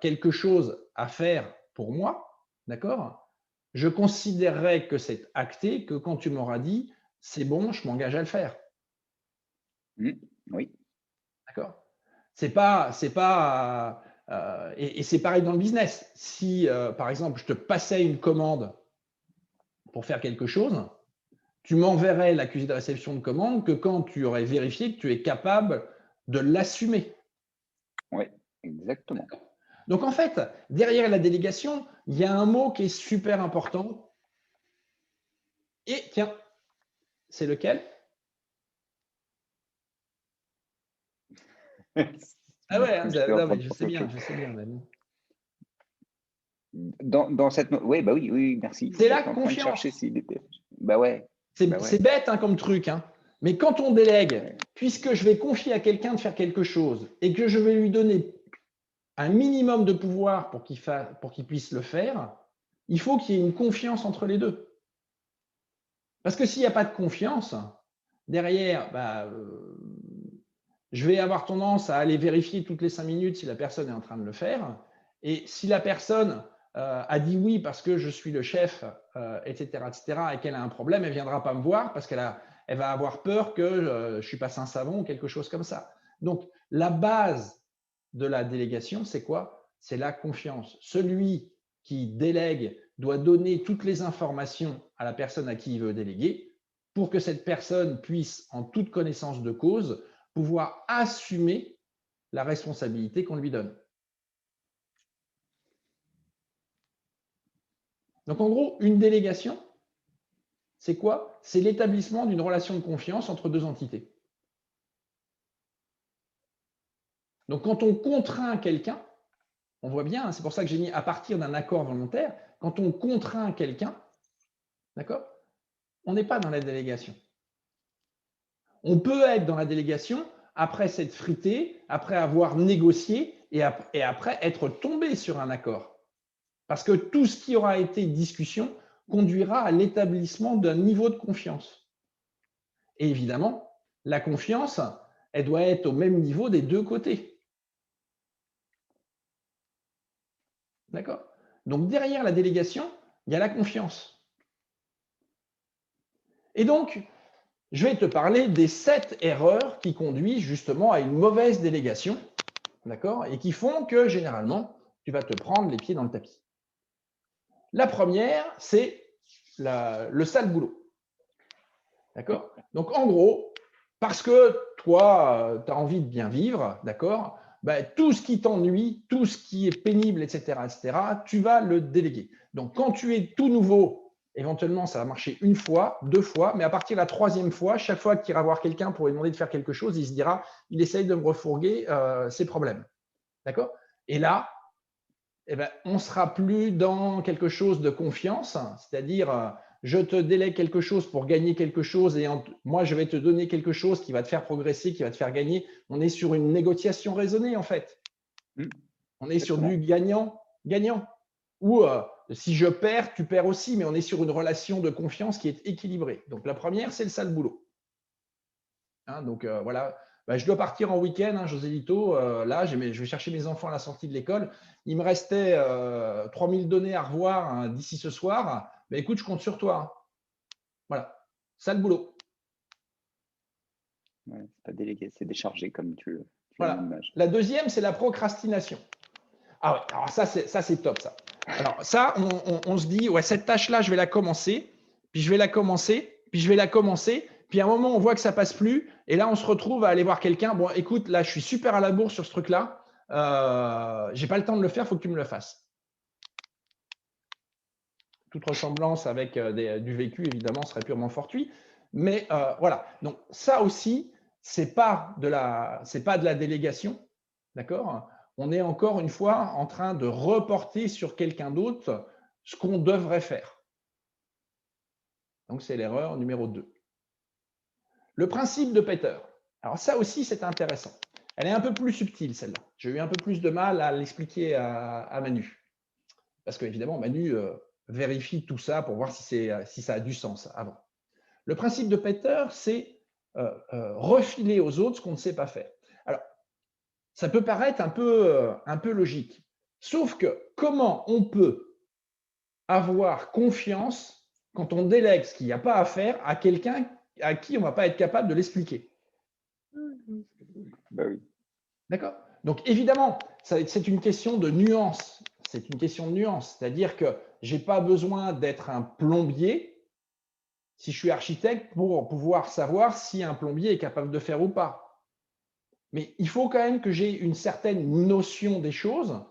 quelque chose à faire pour moi, d'accord, je considérerais que c'est acté que quand tu m'auras dit c'est bon, je m'engage à le faire. Oui. D'accord. C'est pas et c'est pareil dans le business. Si par exemple je te passais une commande pour faire quelque chose, tu m'enverrais l'accusé de réception de commande que quand tu aurais vérifié que tu es capable de l'assumer. Oui, exactement. Donc en fait, derrière la délégation, il y a un mot qui est super important. Et tiens, c'est lequel? Ah ouais, hein, J'étais en non, train mais de je sais penser. bien. Même. Dans cette. Oui, bah oui, oui, merci. C'est la J'étais en train de chercher confiance. s'il était. Bah ouais. Bah ouais. C'est bête hein, comme truc, hein. Mais quand on délègue, puisque je vais confier à quelqu'un de faire quelque chose et que je vais lui donner un minimum de pouvoir pour qu'il puisse le faire, il faut qu'il y ait une confiance entre les deux. Parce que s'il n'y a pas de confiance, derrière, bah, je vais avoir tendance à aller vérifier toutes les 5 minutes si la personne est en train de le faire. Et si la personne a dit oui parce que je suis le chef, etc., et qu'elle a un problème, elle ne viendra pas me voir parce qu'elle va avoir peur que je suis pas un savon ou quelque chose comme ça. Donc, la base de la délégation, c'est quoi? C'est la confiance. Celui qui délègue doit donner toutes les informations à la personne à qui il veut déléguer pour que cette personne puisse, en toute connaissance de cause, pouvoir assumer la responsabilité qu'on lui donne. Donc en gros, une délégation, c'est quoi? C'est l'établissement d'une relation de confiance entre deux entités. Donc quand on contraint quelqu'un, on voit bien, c'est pour ça que j'ai mis à partir d'un accord volontaire, quand on contraint quelqu'un, d'accord, on n'est pas dans la délégation. On peut être dans la délégation après s'être frité, après avoir négocié et après être tombé sur un accord. Parce que tout ce qui aura été discussion conduira à l'établissement d'un niveau de confiance. Et évidemment, la confiance, elle doit être au même niveau des deux côtés. D'accord? Donc derrière la délégation, il y a la confiance. Et donc, je vais te parler des 7 erreurs qui conduisent justement à une mauvaise délégation, d'accord? Et qui font que généralement, tu vas te prendre les pieds dans le tapis. La première, c'est le sale boulot. D'accord? Donc, en gros, parce que toi, tu as envie de bien vivre, d'accord? Ben, tout ce qui t'ennuie, tout ce qui est pénible, etc., tu vas le déléguer. Donc, quand tu es tout nouveau, éventuellement, ça va marcher une fois, 2 fois, mais à partir de la 3e fois, chaque fois qu'il ira voir quelqu'un pour lui demander de faire quelque chose, il se dira, il essaye de me refourguer ses problèmes. D'accord? Et là, eh ben, on ne sera plus dans quelque chose de confiance, c'est-à-dire je te délègue quelque chose pour gagner quelque chose et moi je vais te donner quelque chose qui va te faire progresser, qui va te faire gagner. On est sur une négociation raisonnée en fait. On est sur du gagnant-gagnant. Ou si je perds, tu perds aussi, mais on est sur une relation de confiance qui est équilibrée. Donc la première, c'est le sale boulot. Hein, donc voilà, Bah, je dois partir en week-end, hein, José Lito. Là, je vais chercher mes enfants à la sortie de l'école. Il me restait 3000 données à revoir, hein, d'ici ce soir. Mais écoute, je compte sur toi, hein. Voilà, ça le boulot. Ouais, c'est pas délégué, c'est déchargé comme tu as une Voilà. image. La deuxième, c'est la procrastination. Ah ouais, alors ça, c'est top, ça. Alors ça, on se dit, ouais, cette tâche-là, je vais la commencer, puis je vais la commencer, puis je vais la commencer, puis à un moment, on voit que ça passe plus, et là, on se retrouve à aller voir quelqu'un. Bon, écoute, là, je suis super à la bourre sur ce truc-là, j'ai pas le temps de le faire, il faut que tu me le fasses. Toute ressemblance avec du vécu, évidemment, serait purement fortuit. Mais voilà. Donc, ça aussi, c'est pas de la délégation. D'accord? On est encore une fois en train de reporter sur quelqu'un d'autre ce qu'on devrait faire. Donc, c'est l'erreur numéro 2. Le principe de Peter. Alors, ça aussi, c'est intéressant. Elle est un peu plus subtile, celle-là. J'ai eu un peu plus de mal à l'expliquer à Manu. Parce qu'évidemment, Manu vérifie tout ça pour voir si ça a du sens avant. Le principe de Peter, c'est refiler aux autres ce qu'on ne sait pas faire. Alors, ça peut paraître un peu logique. Sauf que comment on peut avoir confiance quand on délègue ce qu'il n'y a pas à faire à quelqu'un à qui on ne va pas être capable de l'expliquer? Bah oui. D'accord? Donc, évidemment, c'est une question de nuance. C'est une question de nuance. C'est-à-dire que je n'ai pas besoin d'être un plombier si je suis architecte pour pouvoir savoir si un plombier est capable de faire ou pas. Mais il faut quand même que j'ai une certaine notion des choses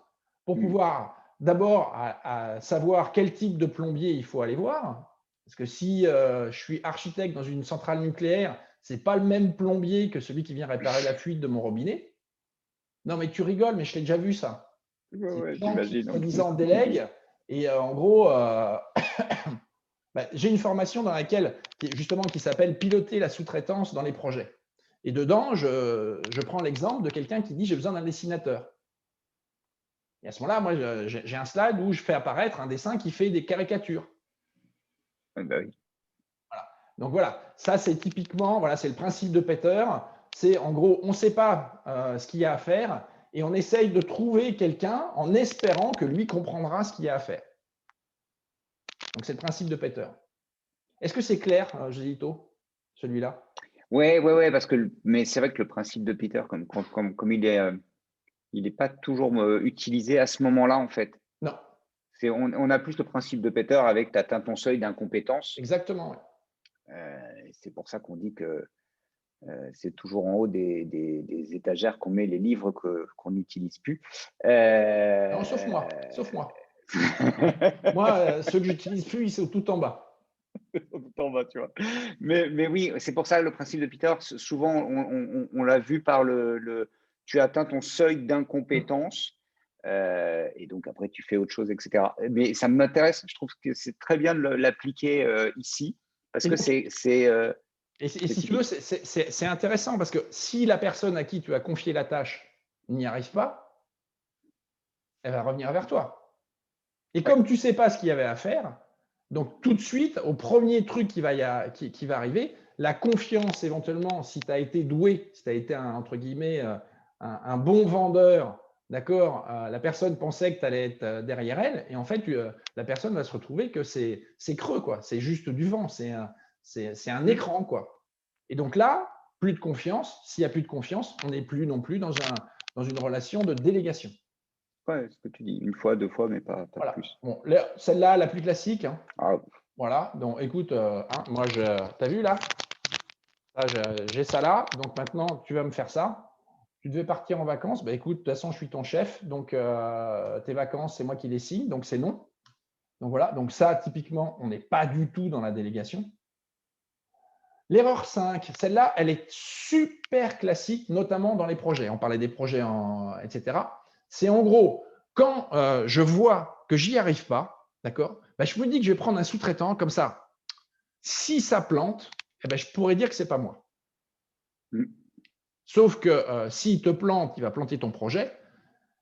pour pouvoir d'abord à savoir quel type de plombier il faut aller voir. Parce que si je suis architecte dans une centrale nucléaire, ce n'est pas le même plombier que celui qui vient réparer la fuite de mon robinet. Non, mais tu rigoles, mais je l'ai déjà vu ça. C'est Ouais, des gens qui, j'imagine. soi-disant, délèguent. Et en gros, j'ai une formation dans laquelle, justement, qui s'appelle piloter la sous-traitance dans les projets. Et dedans, je prends l'exemple de quelqu'un qui dit j'ai besoin d'un dessinateur. Et à ce moment-là, moi, j'ai un slide où je fais apparaître un dessin qui fait des caricatures. Bah oui. Voilà. Donc voilà, ça c'est typiquement, voilà, c'est le principe de Peter. C'est en gros, on ne sait pas ce qu'il y a à faire et on essaye de trouver quelqu'un en espérant que lui comprendra ce qu'il y a à faire. Donc c'est le principe de Peter. Est-ce que c'est clair, Josito, celui-là? Ouais, parce que mais c'est vrai que le principe de Peter, comme il est pas toujours utilisé à ce moment-là, en fait. Non, On a plus le principe de Peter avec tu atteins ton seuil d'incompétence. exactement. Ouais. C'est pour ça qu'on dit que c'est toujours en haut des étagères qu'on met les livres qu'on n'utilise plus. Non, sauf moi. Sauf moi. Moi, ceux que j'utilise plus, ils sont tout en bas. Tout en bas, tu vois. Mais oui, c'est pour ça le principe de Peter, souvent on l'a vu par tu atteins ton seuil d'incompétence et donc après tu fais autre chose, etc. Mais ça m'intéresse, je trouve que c'est très bien de l'appliquer ici parce Et que donc, et si tu veux, c'est intéressant parce que si la personne à qui tu as confié la tâche n'y arrive pas, elle va revenir vers toi. Et Ouais. comme tu ne sais pas ce qu'il y avait à faire, donc tout de suite, au premier truc qui va arriver, la confiance éventuellement, si tu as été doué, si tu as été entre guillemets un bon vendeur, d'accord, la personne pensait que tu allais être derrière elle, et en fait, la personne va se retrouver que c'est creux, quoi. C'est juste du vent, c'est un écran, quoi. Et donc là, plus de confiance. S'il n'y a plus de confiance, on n'est plus non plus dans une relation de délégation. Ouais, ce que tu dis, une fois, deux fois, mais pas Voilà. plus. Bon, celle-là, la plus classique, hein. Ah, Voilà. Donc, écoute, moi, t'as vu là? J'ai ça là. Donc maintenant, tu vas me faire ça. Tu devais partir en vacances. Bah, écoute, de toute façon, je suis ton chef. Donc, tes vacances, c'est moi qui les signe. Donc, c'est non. Donc, voilà. Donc, ça, typiquement, on n'est pas du tout dans la délégation. L'erreur 5, celle-là, elle est super classique, notamment dans les projets. On parlait des projets, etc. C'est en gros, quand je vois que j'y arrive pas, d'accord, bah, je me dis que je vais prendre un sous-traitant comme ça. Si ça plante, eh ben, je pourrais dire que ce n'est pas moi. Sauf que s'il te plante, il va planter ton projet.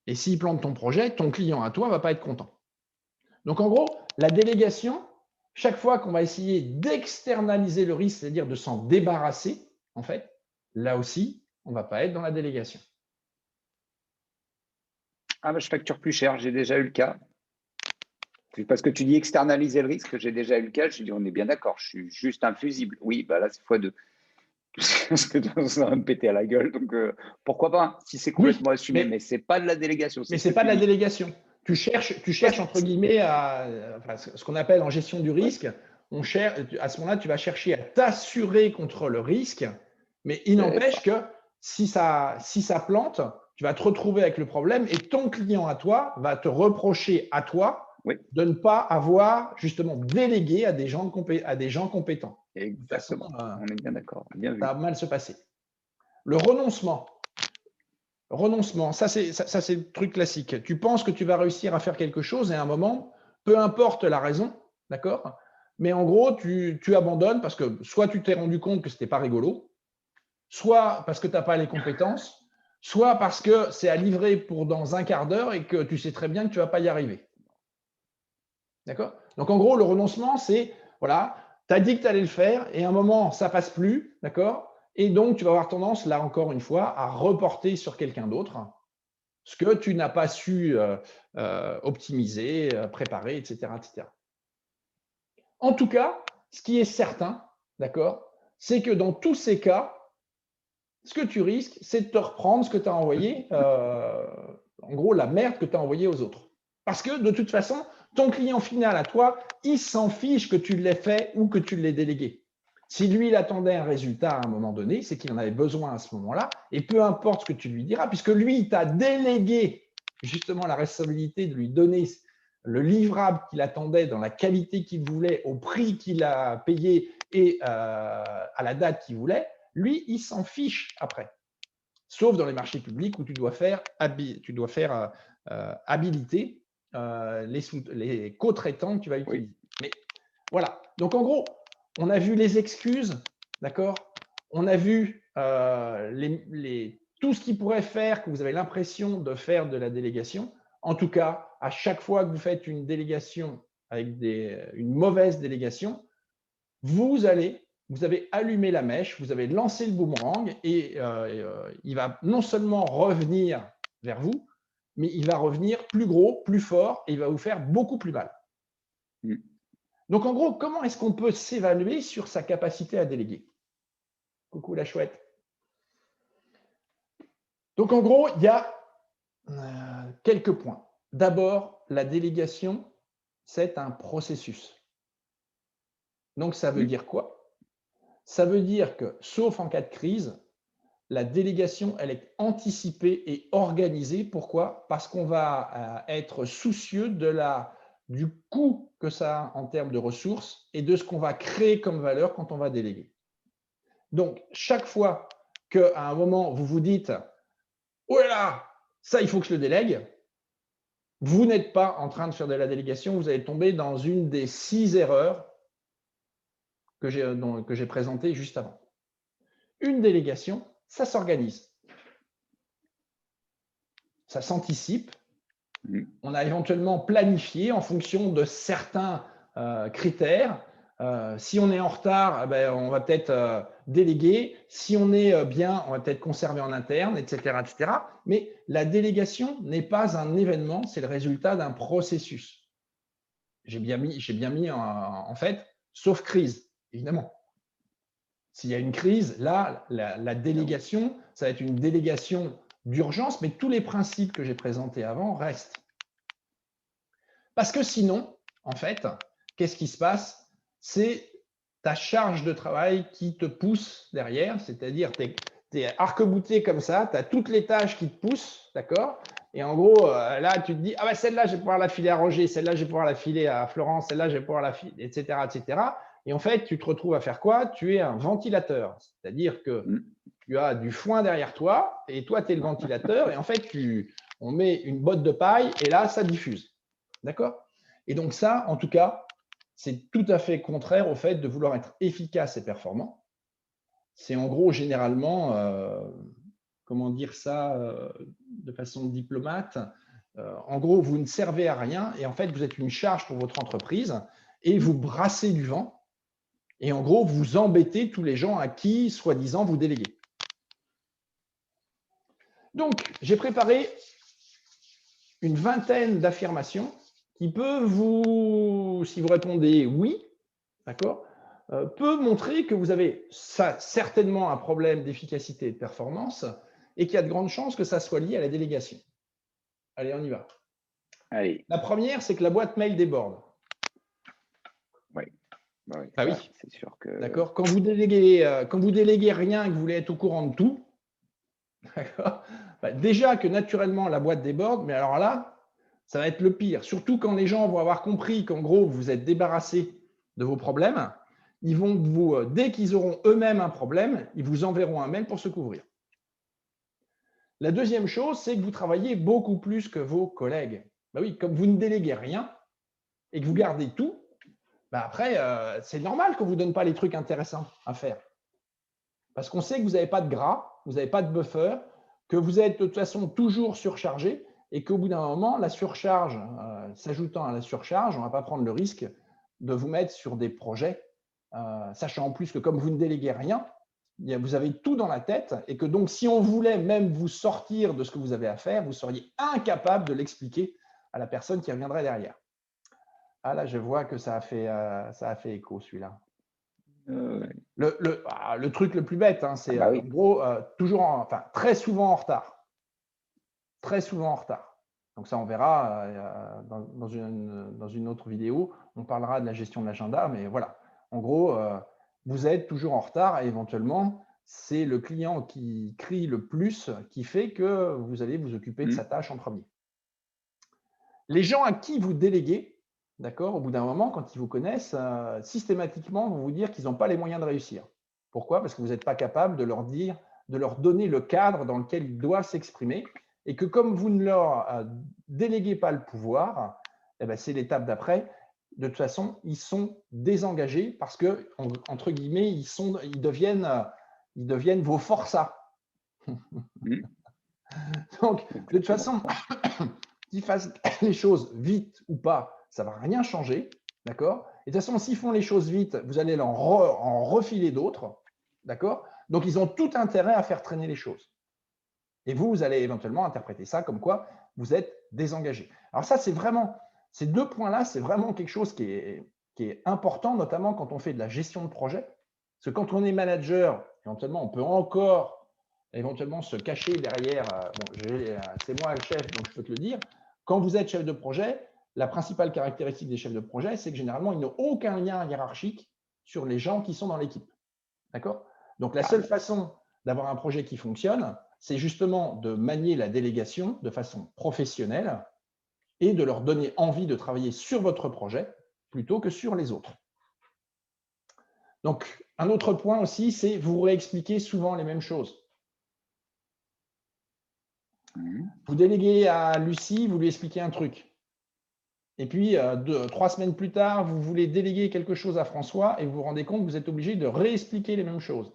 Et s'il plante ton projet, ton client à toi ne va pas être content. Donc, en gros, la délégation, chaque fois qu'on va essayer d'externaliser le risque, c'est-à-dire de s'en débarrasser, en fait, là aussi, on ne va pas être dans la délégation. Ah, bah, je facture plus cher, j'ai déjà eu le cas. Parce que tu dis externaliser le risque, j'ai déjà eu le cas, je dis on est bien d'accord, je suis juste un fusible. Oui, bah là, c'est fois deux. Parce que ça va me péter à la gueule. Donc, pourquoi pas, si c'est Oui, complètement assumé, mais ce n'est pas de la délégation, c'est mais ce ce que n'est pas tu de la dis. délégation. Tu cherches entre guillemets, enfin, ce qu'on appelle en gestion du risque, à ce moment-là, tu vas chercher à t'assurer contre le risque, mais il n'empêche que si ça plante, tu vas te retrouver avec le problème et ton client à toi va te reprocher à toi de ne pas avoir justement délégué à des gens compétents. Exactement, De toute façon, on est bien d'accord, bien vu. ça va mal se passer. Le renoncement. Ça c'est le truc classique. Tu penses que tu vas réussir à faire quelque chose et à un moment, peu importe la raison, d'accord? Mais en gros, tu abandonnes parce que soit tu t'es rendu compte que ce n'était pas rigolo, soit parce que tu n'as pas les compétences, soit parce que c'est à livrer pour dans un quart d'heure et que tu sais très bien que tu ne vas pas y arriver. D'accord? Donc en gros, le renoncement, c'est, voilà, tu as dit que tu allais le faire et à un moment, ça ne passe plus, d'accord? Et donc, tu vas avoir tendance, là encore une fois, à reporter sur quelqu'un d'autre ce que tu n'as pas su optimiser, préparer, etc., etc. En tout cas, ce qui est certain, d'accord, c'est que dans tous ces cas, ce que tu risques, c'est de te reprendre ce que tu as envoyé, en gros, la merde que tu as envoyée aux autres. Parce que de toute façon, ton client final à toi, il s'en fiche que tu l'aies fait ou que tu l'aies délégué. Si lui, il attendait un résultat à un moment donné, c'est qu'il en avait besoin à ce moment-là, et peu importe ce que tu lui diras, puisque lui, il t'a délégué justement la responsabilité de lui donner le livrable qu'il attendait dans la qualité qu'il voulait, au prix qu'il a payé et à la date qu'il voulait, lui, il s'en fiche après. Sauf dans les marchés publics où tu dois faire habiliter les co-traitants que tu vas utiliser. Oui. Mais voilà. Donc, en gros, on a vu les excuses, d'accord? On a vu tout ce qui pourrait faire que vous avez l'impression de faire de la délégation. En tout cas, à chaque fois que vous faites une délégation avec une mauvaise délégation, vous avez allumé la mèche, vous avez lancé le boomerang et il va non seulement revenir vers vous, mais il va revenir plus gros, plus fort et il va vous faire beaucoup plus mal. Donc, en gros, comment est-ce qu'on peut s'évaluer sur sa capacité à déléguer? Coucou la chouette. Donc, en gros, il y a quelques points. D'abord, la délégation, c'est un processus. Donc, ça veut dire quoi? Ça veut dire que, sauf en cas de crise, la délégation, elle est anticipée et organisée. Pourquoi? Parce qu'on va être soucieux du coût que ça a en termes de ressources et de ce qu'on va créer comme valeur quand on va déléguer. Donc, chaque fois qu'à un moment, vous vous dites « Oh là là, ça, il faut que je le délègue », vous n'êtes pas en train de faire de la délégation, vous allez tomber dans une des 6 erreurs que j'ai présentées juste avant. Une délégation, ça s'organise. Ça s'anticipe. On a éventuellement planifié en fonction de certains critères. Si on est en retard, on va peut-être déléguer. Si on est bien, on va peut-être conserver en interne, etc., etc. Mais la délégation n'est pas un événement, c'est le résultat d'un processus. J'ai bien mis en fait, sauf crise, évidemment. S'il y a une crise, là, la délégation, ça va être une délégation d'urgence, mais tous les principes que j'ai présentés avant restent. Parce que sinon, en fait, qu'est-ce qui se passe? C'est ta charge de travail qui te pousse derrière, c'est-à-dire tu es arc-bouté comme ça, tu as toutes les tâches qui te poussent, d'accord? Et en gros, là, tu te dis, ah ben celle-là, je vais pouvoir la filer à Roger, celle-là, je vais pouvoir la filer à Florence, celle-là, je vais pouvoir la filer, etc., etc. Et en fait, tu te retrouves à faire quoi? Tu es un ventilateur, c'est-à-dire que tu as du foin derrière toi et toi, tu es le ventilateur et en fait, on met une botte de paille et là, ça diffuse. D'accord? Et donc ça, en tout cas, c'est tout à fait contraire au fait de vouloir être efficace et performant. C'est en gros, généralement, comment dire ça de façon diplomate, en gros, vous ne servez à rien et en fait, vous êtes une charge pour votre entreprise et vous brassez du vent et en gros, vous embêtez tous les gens à qui, soi-disant, vous déléguez. Donc, j'ai préparé une vingtaine d'affirmations qui peuvent vous, si vous répondez oui, d'accord, peut montrer que vous avez certainement un problème d'efficacité et de performance et qu'il y a de grandes chances que ça soit lié à la délégation. Allez, on y va. Allez. La première, c'est que la boîte mail déborde. Oui, oui, Ah oui, c'est sûr que… d'accord. Quand vous déléguez rien et que vous voulez être au courant de tout, d'accord, déjà que naturellement la boîte déborde, mais alors là, ça va être le pire. Surtout quand les gens vont avoir compris qu'en gros, vous êtes débarrassé de vos problèmes, ils vont vous, dès qu'ils auront eux-mêmes un problème, ils vous enverront un mail pour se couvrir. La deuxième chose, c'est que vous travaillez beaucoup plus que vos collègues. Ben oui, comme vous ne déléguez rien et que vous gardez tout, ben après, c'est normal qu'on ne vous donne pas les trucs intéressants à faire. Parce qu'on sait que vous n'avez pas de gras, vous n'avez pas de buffer, que vous êtes de toute façon toujours surchargé et qu'au bout d'un moment, la surcharge, s'ajoutant à la surcharge, on ne va pas prendre le risque de vous mettre sur des projets, sachant en plus que comme vous ne déléguez rien, vous avez tout dans la tête et que donc si on voulait même vous sortir de ce que vous avez à faire, vous seriez incapable de l'expliquer à la personne qui reviendrait derrière. Ah là, je vois que ça a fait écho celui-là. Le truc le plus bête, hein, c'est oui. en gros très souvent en retard. Très souvent en retard. Donc ça, on verra dans une autre vidéo. On parlera de la gestion de l'agenda, mais voilà. En gros, vous êtes toujours en retard et éventuellement, c'est le client qui crie le plus qui fait que vous allez vous occuper de sa tâche en premier. Les gens à qui vous déléguez, d'accord, au bout d'un moment, quand ils vous connaissent, systématiquement vont vous dire qu'ils n'ont pas les moyens de réussir. Pourquoi? Parce que vous n'êtes pas capable de leur donner le cadre dans lequel ils doivent s'exprimer et que comme vous ne leur déléguez pas le pouvoir, eh ben, c'est l'étape d'après. De toute façon, ils sont désengagés parce que, entre guillemets, ils deviennent vos forçats. Donc, de toute façon, qu'ils fassent les choses vite ou pas, ça ne va rien changer. D'accord? Et de toute façon, s'ils font les choses vite, vous allez en refiler d'autres. D'accord? Donc, ils ont tout intérêt à faire traîner les choses. Et vous allez éventuellement interpréter ça comme quoi vous êtes désengagé. Alors ça, c'est vraiment, ces deux points-là, c'est vraiment quelque chose qui est important, notamment quand on fait de la gestion de projet. Parce que quand on est manager, éventuellement, on peut encore éventuellement se cacher derrière, c'est moi le chef, donc je peux te le dire. Quand vous êtes chef de projet, la principale caractéristique des chefs de projet, c'est que généralement, ils n'ont aucun lien hiérarchique sur les gens qui sont dans l'équipe. D'accord? Donc, la seule façon d'avoir un projet qui fonctionne, c'est justement de manier la délégation de façon professionnelle et de leur donner envie de travailler sur votre projet plutôt que sur les autres. Donc, un autre point aussi, c'est vous réexpliquer souvent les mêmes choses. Vous déléguez à Lucie, vous lui expliquez un truc. Et puis, 3 semaines plus tard, vous voulez déléguer quelque chose à François et vous vous rendez compte que vous êtes obligé de réexpliquer les mêmes choses.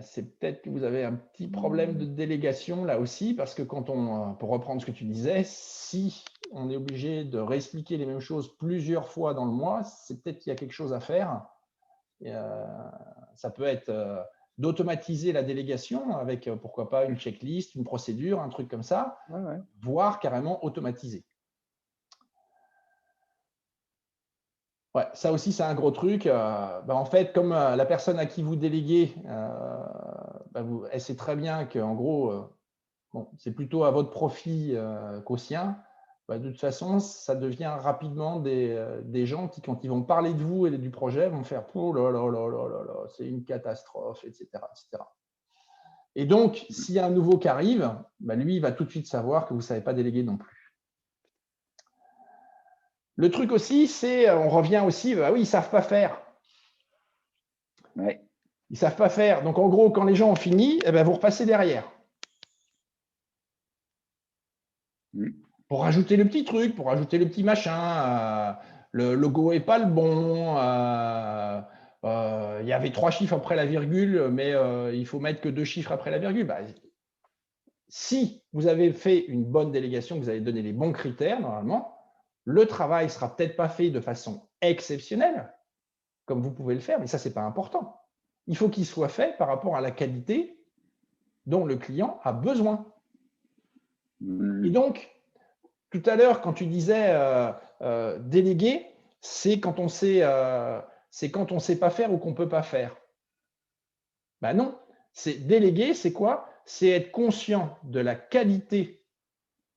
C'est peut-être que vous avez un petit problème de délégation là aussi, parce que pour reprendre ce que tu disais, si on est obligé de réexpliquer les mêmes choses plusieurs fois dans le mois, c'est peut-être qu'il y a quelque chose à faire. Et, ça peut être d'automatiser la délégation avec, pourquoi pas, une checklist, une procédure, un truc comme ça, voire carrément automatiser. Ouais, ça aussi, c'est un gros truc. En fait, comme la personne à qui vous déléguez, elle sait très bien qu'en gros, c'est plutôt à votre profit qu'au sien. De toute façon, ça devient rapidement des gens qui, quand ils vont parler de vous et du projet, vont faire « Oh là là là là là là, c'est une catastrophe, etc. etc. » Et donc, s'il y a un nouveau qui arrive, lui, il va tout de suite savoir que vous ne savez pas déléguer non plus. Le truc aussi, c'est, on revient aussi, oui, ils ne savent pas faire. Ouais. Ils ne savent pas faire. Donc, en gros, quand les gens ont fini, vous repassez derrière. Pour rajouter le petit truc, pour rajouter le petit machin. Le logo n'est pas le bon. Il y avait 3 chiffres après la virgule, mais il faut mettre que 2 chiffres après la virgule. Si vous avez fait une bonne délégation, que vous avez donné les bons critères, normalement, le travail ne sera peut-être pas fait de façon exceptionnelle, comme vous pouvez le faire, mais ça, ce n'est pas important. Il faut qu'il soit fait par rapport à la qualité dont le client a besoin. Et Mhm. donc, tout à l'heure, quand tu disais déléguer, c'est quand on sait pas faire ou qu'on ne peut pas faire. Ben non, c'est déléguer, c'est quoi? C'est être conscient de la qualité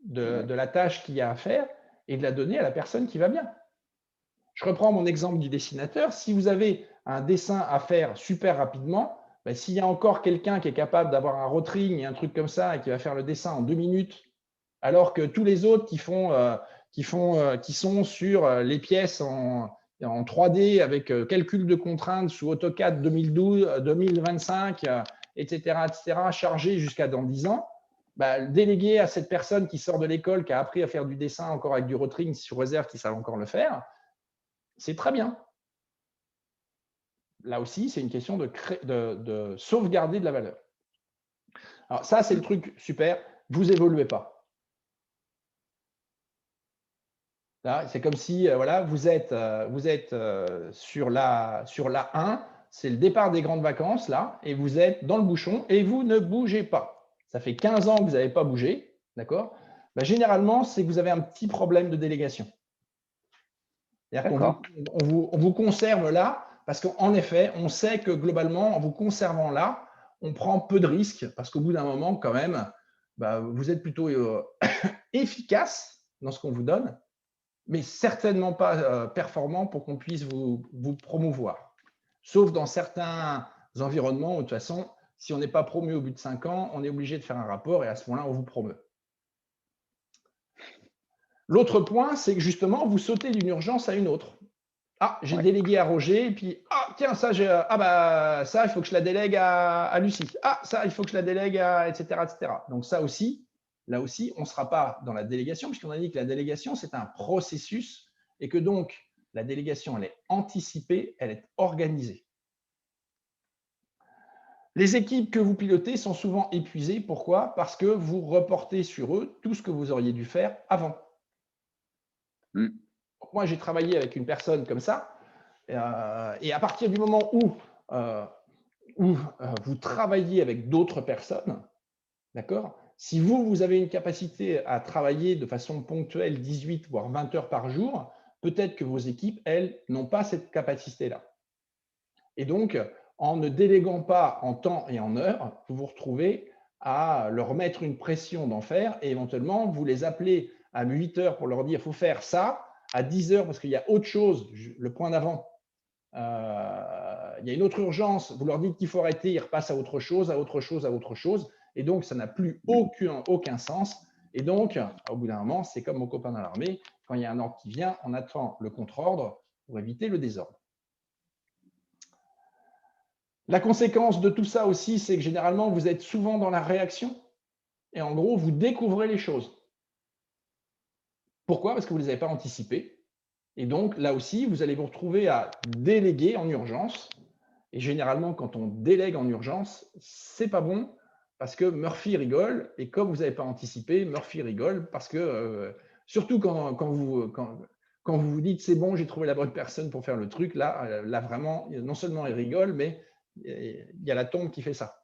de la tâche qu'il y a à faire et de la donner à la personne qui va bien. Je reprends mon exemple du dessinateur. Si vous avez un dessin à faire super rapidement, ben, s'il y a encore quelqu'un qui est capable d'avoir un rotring et un truc comme ça et qui va faire le dessin en 2 minutes, alors que tous les autres qui sont sur les pièces en 3D avec calcul de contraintes sous AutoCAD 2012, 2025, etc., chargés jusqu'à dans 10 ans, bah, déléguer à cette personne qui sort de l'école, qui a appris à faire du dessin encore avec du rotring sous réserve, qui savent encore le faire, c'est très bien. Là aussi, c'est une question de sauvegarder de la valeur. Alors ça, c'est le truc super. Vous évoluez pas. C'est comme si voilà, vous êtes sur la 1, c'est le départ des grandes vacances, là, et vous êtes dans le bouchon et vous ne bougez pas. Ça fait 15 ans que vous n'avez pas bougé, d'accord? Ben, généralement, c'est que vous avez un petit problème de délégation. C'est-à-dire D'accord. on vous conserve là, parce qu'en effet, on sait que globalement, en vous conservant là, on prend peu de risques, parce qu'au bout d'un moment, quand même, bah, vous êtes plutôt efficace dans ce qu'on vous donne, mais certainement pas performant pour qu'on puisse vous promouvoir. Sauf dans certains environnements où, de toute façon, si on n'est pas promu au bout de 5 ans, on est obligé de faire un rapport et à ce moment-là, on vous promeut. L'autre point, c'est que justement, vous sautez d'une urgence à une autre. Ah, j'ai Ouais. délégué à Roger, et puis, ah, tiens, ça, ça, il faut que je la délègue à Lucie. Ah, ça, il faut que je la délègue à, etc., etc. Donc ça aussi, là aussi, on ne sera pas dans la délégation, puisqu'on a dit que la délégation, c'est un processus, et que donc, la délégation, elle est anticipée, elle est organisée. Les équipes que vous pilotez sont souvent épuisées. Pourquoi? Parce que vous reportez sur eux tout ce que vous auriez dû faire avant. Moi, j'ai travaillé avec une personne comme ça, et à partir du moment où vous travaillez avec d'autres personnes, d'accord? Si vous avez une capacité à travailler de façon ponctuelle 18 voire 20 heures par jour, peut-être que vos équipes, elles, n'ont pas cette capacité-là. Et donc, en ne déléguant pas en temps et en heure, vous vous retrouvez à leur mettre une pression d'en faire et éventuellement, vous les appelez à 8 heures pour leur dire il faut faire ça, à 10 heures parce qu'il y a autre chose, le point d'avant, il y a une autre urgence, vous leur dites qu'il faut arrêter, ils repassent à autre chose, à autre chose, à autre chose. Et donc, ça n'a plus aucun sens. Et donc, au bout d'un moment, c'est comme mon copain dans l'armée, quand il y a un ordre qui vient, on attend le contre-ordre pour éviter le désordre. La conséquence de tout ça aussi, c'est que généralement, vous êtes souvent dans la réaction et en gros, vous découvrez les choses. Pourquoi? Parce que vous ne les avez pas anticipées. Et donc, là aussi, vous allez vous retrouver à déléguer en urgence. Et généralement, quand on délègue en urgence, c'est pas bon parce que Murphy rigole. Et comme vous n'avez pas anticipé, Murphy rigole parce que, surtout quand vous vous dites c'est bon, j'ai trouvé la bonne personne pour faire le truc, là vraiment, non seulement il rigole, mais il y a la tombe qui fait ça.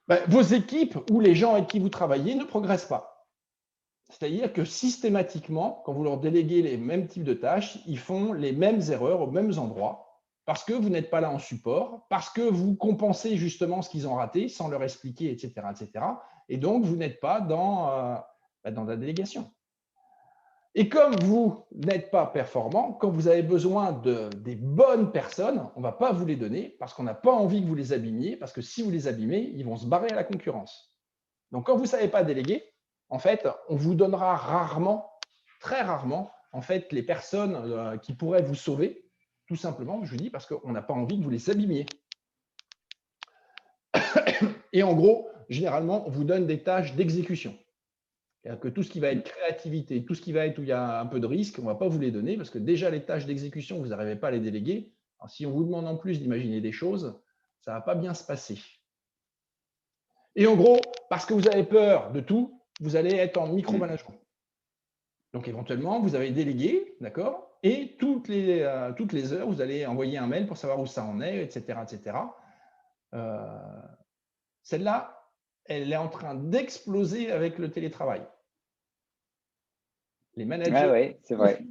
Ben, vos équipes ou les gens avec qui vous travaillez ne progressent pas. C'est-à-dire que systématiquement, quand vous leur déléguez les mêmes types de tâches, ils font les mêmes erreurs aux mêmes endroits parce que vous n'êtes pas là en support, parce que vous compensez justement ce qu'ils ont raté sans leur expliquer, etc. etc. Et donc, vous n'êtes pas dans la délégation. Et comme vous n'êtes pas performant, quand vous avez besoin des bonnes personnes, on ne va pas vous les donner parce qu'on n'a pas envie que vous les abîmiez, parce que si vous les abîmez, ils vont se barrer à la concurrence. Donc, quand vous ne savez pas déléguer, en fait, on vous donnera rarement, très rarement, en fait, les personnes qui pourraient vous sauver, tout simplement, je vous dis, parce qu'on n'a pas envie que vous les abîmiez. Et en gros, généralement, on vous donne des tâches d'exécution. C'est-à-dire que tout ce qui va être créativité, tout ce qui va être où il y a un peu de risque, on ne va pas vous les donner parce que déjà les tâches d'exécution, vous n'arrivez pas à les déléguer. Alors, si on vous demande en plus d'imaginer des choses, ça ne va pas bien se passer. Et en gros, parce que vous avez peur de tout, vous allez être en micromanagement. Donc éventuellement, vous avez délégué, d'accord? Et toutes les heures, vous allez envoyer un mail pour savoir où ça en est, etc., etc. celle-là, elle est en train d'exploser avec le télétravail. Les Ah managers, ouais, c'est vrai.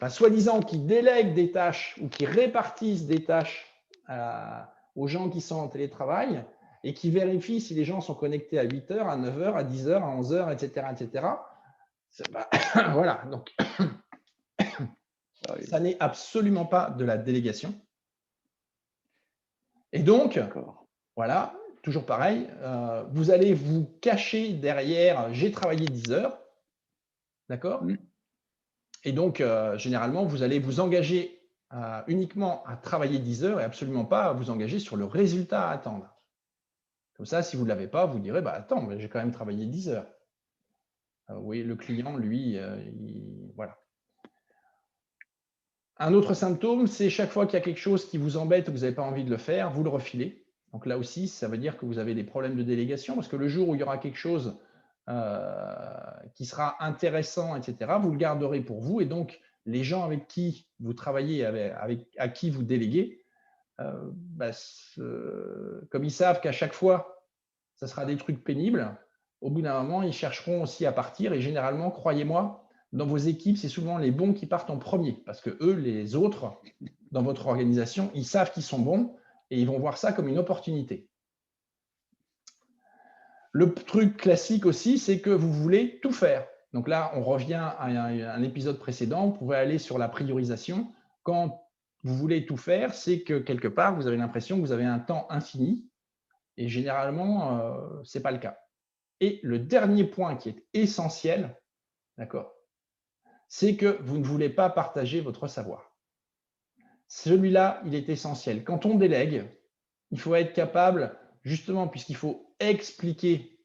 enfin, soi-disant, qui délèguent des tâches ou qui répartissent des tâches aux gens qui sont en télétravail et qui vérifient si les gens sont connectés à 8 heures, à 9 heures, à 10 heures, à 11 heures, etc. etc. Bah, voilà, donc ça n'est absolument pas de la délégation. Et donc, voilà, toujours pareil, vous allez vous cacher derrière « j'ai travaillé 10 heures », d'accord? Et donc, généralement, vous allez vous engager uniquement à travailler 10 heures et absolument pas à vous engager sur le résultat à attendre. Comme ça, si vous ne l'avez pas, vous direz, bah, attends, j'ai quand même travaillé 10 heures. Oui, le client, lui, voilà. Un autre symptôme, c'est chaque fois qu'il y a quelque chose qui vous embête ou que vous n'avez pas envie de le faire, vous le refilez. Donc là aussi, ça veut dire que vous avez des problèmes de délégation, parce que le jour où il y aura quelque chose qui sera intéressant, etc., vous le garderez pour vous. Et donc, les gens avec qui vous travaillez, à qui vous déléguez, comme ils savent qu'à chaque fois, ça sera des trucs pénibles, au bout d'un moment, ils chercheront aussi à partir. Et généralement, croyez-moi, dans vos équipes, c'est souvent les bons qui partent en premier, parce que eux, les autres, dans votre organisation, ils savent qu'ils sont bons et ils vont voir ça comme une opportunité. Le truc classique aussi, c'est que vous voulez tout faire. Donc là, on revient à un épisode précédent, vous pouvez aller sur la priorisation. Quand vous voulez tout faire, c'est que quelque part, vous avez l'impression que vous avez un temps infini et généralement, ce n'est pas le cas. Et le dernier point qui est essentiel, d'accord, c'est que vous ne voulez pas partager votre savoir. Celui-là, il est essentiel. Quand on délègue, il faut être capable, justement, puisqu'il faut expliquer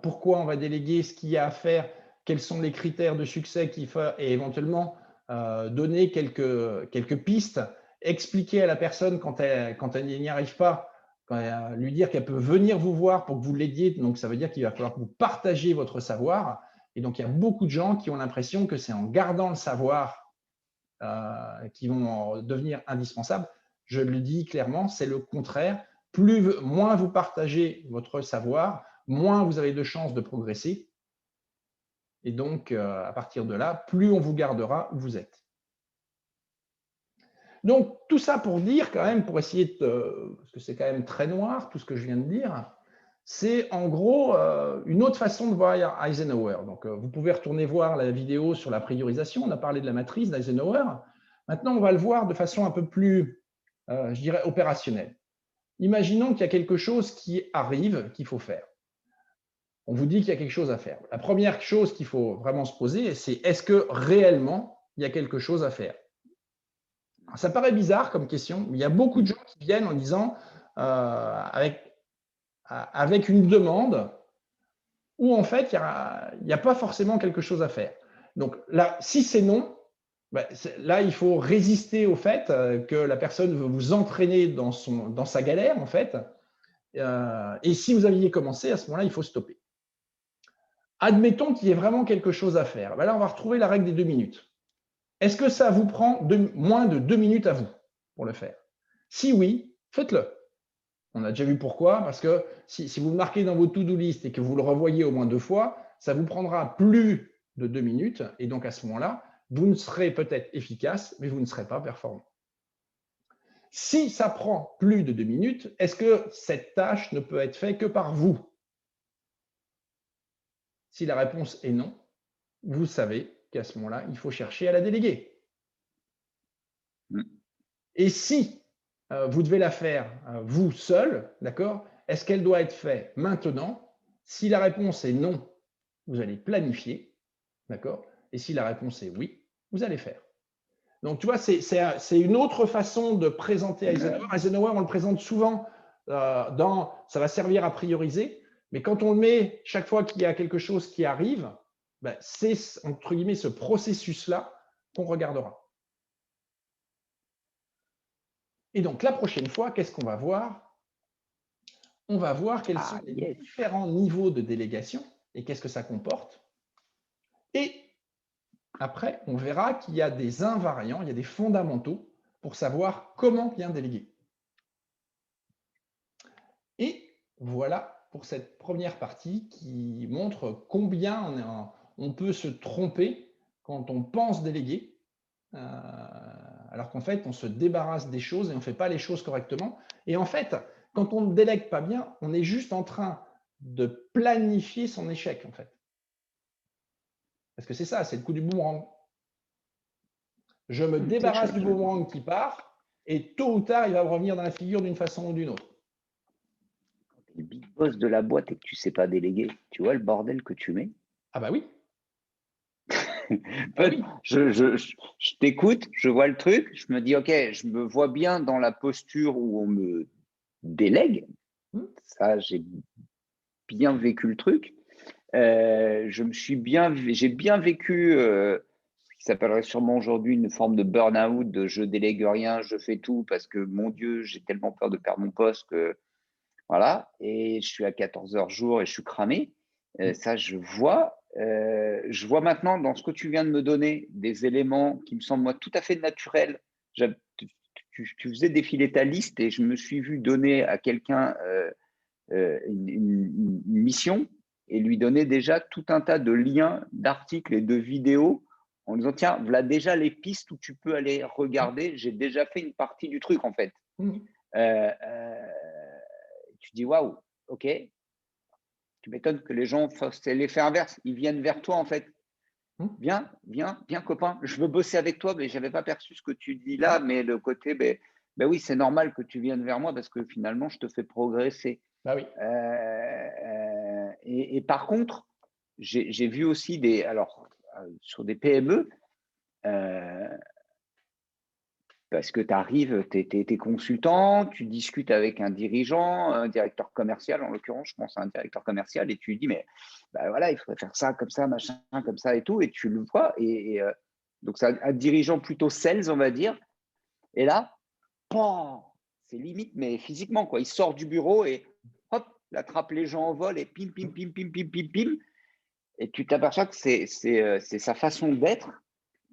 pourquoi on va déléguer, ce qu'il y a à faire, quels sont les critères de succès qu'il faut, et éventuellement donner quelques pistes, expliquer à la personne quand elle n'y arrive pas, lui dire qu'elle peut venir vous voir pour que vous l'aidiez. Donc, ça veut dire qu'il va falloir que vous partagiez votre savoir. Et donc, il y a beaucoup de gens qui ont l'impression que c'est en gardant le savoir qui vont devenir indispensables. Je le dis clairement, c'est le contraire. Moins vous partagez votre savoir, moins vous avez de chances de progresser. Et donc, à partir de là, plus on vous gardera où vous êtes. Donc, tout ça pour dire quand même, pour essayer de… Parce que c'est quand même très noir, tout ce que je viens de dire. C'est en gros une autre façon de voir Eisenhower. Donc, vous pouvez retourner voir la vidéo sur la priorisation. On a parlé de la matrice d'Eisenhower. Maintenant, on va le voir de façon un peu plus, je dirais, opérationnelle. Imaginons qu'il y a quelque chose qui arrive, qu'il faut faire. On vous dit qu'il y a quelque chose à faire. La première chose qu'il faut vraiment se poser, c'est est-ce que réellement il y a quelque chose à faire? Alors, ça paraît bizarre comme question, mais il y a beaucoup de gens qui viennent en disant, avec une demande, où en fait, il n'y a pas forcément quelque chose à faire. Donc là, si c'est non, là, il faut résister au fait que la personne veut vous entraîner dans sa galère, en fait. Et si vous aviez commencé, à ce moment-là, il faut stopper. Admettons qu'il y ait vraiment quelque chose à faire. Là, on va retrouver la règle des 2 minutes. Est-ce que ça vous prend moins de 2 minutes à vous pour le faire? Si oui, faites-le. On a déjà vu pourquoi, parce que si vous le marquez dans vos to-do list et que vous le revoyez au moins 2 fois, ça vous prendra plus de 2 minutes. Et donc, à ce moment-là, vous ne serez peut-être efficace, mais vous ne serez pas performant. Si ça prend plus de 2 minutes, est-ce que cette tâche ne peut être faite que par vous? Si la réponse est non, vous savez qu'à ce moment-là, il faut chercher à la déléguer. Et si vous devez la faire vous seul, d'accord, est-ce qu'elle doit être faite maintenant? Si la réponse est non, vous allez planifier, d'accord? Et si la réponse est oui, vous allez faire. Donc, tu vois, c'est une autre façon de présenter Eisenhower. Eisenhower, on le présente souvent ça va servir à prioriser, mais quand on le met chaque fois qu'il y a quelque chose qui arrive, c'est, entre guillemets, ce processus-là qu'on regardera. Et donc, la prochaine fois, qu'est-ce qu'on va voir? On va voir quels sont les différents niveaux de délégation et qu'est-ce que ça comporte. Et après, on verra qu'il y a des invariants, il y a des fondamentaux pour savoir comment bien déléguer. Voilà pour cette première partie qui montre combien on peut se tromper quand on pense déléguer, alors qu'en fait, on se débarrasse des choses et on ne fait pas les choses correctement. Et en fait, quand on ne délègue pas bien, on est juste en train de planifier son échec, en fait. Parce que c'est ça, c'est le coup du boomerang. Je me débarrasse du boomerang qui part et tôt ou tard, il va me revenir dans la figure d'une façon ou d'une autre. Le big boss de la boîte et que tu ne sais pas déléguer, tu vois le bordel que tu mets? Ah bah oui. En fait, je t'écoute, je vois le truc, je me dis, OK, je me vois bien dans la posture où on me délègue. Ça, j'ai bien vécu le truc. J'ai bien vécu ce qui s'appellerait sûrement aujourd'hui une forme de burn-out, de je délègue rien, je fais tout parce que mon Dieu, j'ai tellement peur de perdre mon poste que voilà. Et je suis à 14 heures jour et je suis cramé. Ça, je vois. Je vois maintenant dans ce que tu viens de me donner des éléments qui me semblent moi tout à fait naturels. Tu faisais défiler ta liste et je me suis vu donner à quelqu'un une mission et lui donner déjà tout un tas de liens, d'articles et de vidéos en disant tiens, voilà déjà les pistes où tu peux aller regarder. J'ai déjà fait une partie du truc en fait. Tu dis waouh, ok. Tu m'étonnes que les gens fassent l'effet inverse. Ils viennent vers toi en fait. Viens, copain, je veux bosser avec toi, mais je n'avais pas perçu ce que tu dis là, mais le côté, ben oui, c'est normal que tu viennes vers moi parce que finalement, je te fais progresser. Bah oui. Et par contre, j'ai vu aussi sur des PME, parce que tu arrives, tu es consultant, tu discutes avec un dirigeant, un directeur commercial, en l'occurrence, je pense à un directeur commercial, et tu lui dis, mais bah voilà, il faudrait faire ça, comme ça, machin, comme ça et tout, et tu le vois. Donc, c'est un dirigeant plutôt sales, on va dire. Et là, c'est limite, mais physiquement, quoi. Il sort du bureau et hop, il attrape les gens en vol et pim, pim, pim, pim, pim, pim, pim. Et tu t'aperçois que c'est sa façon d'être.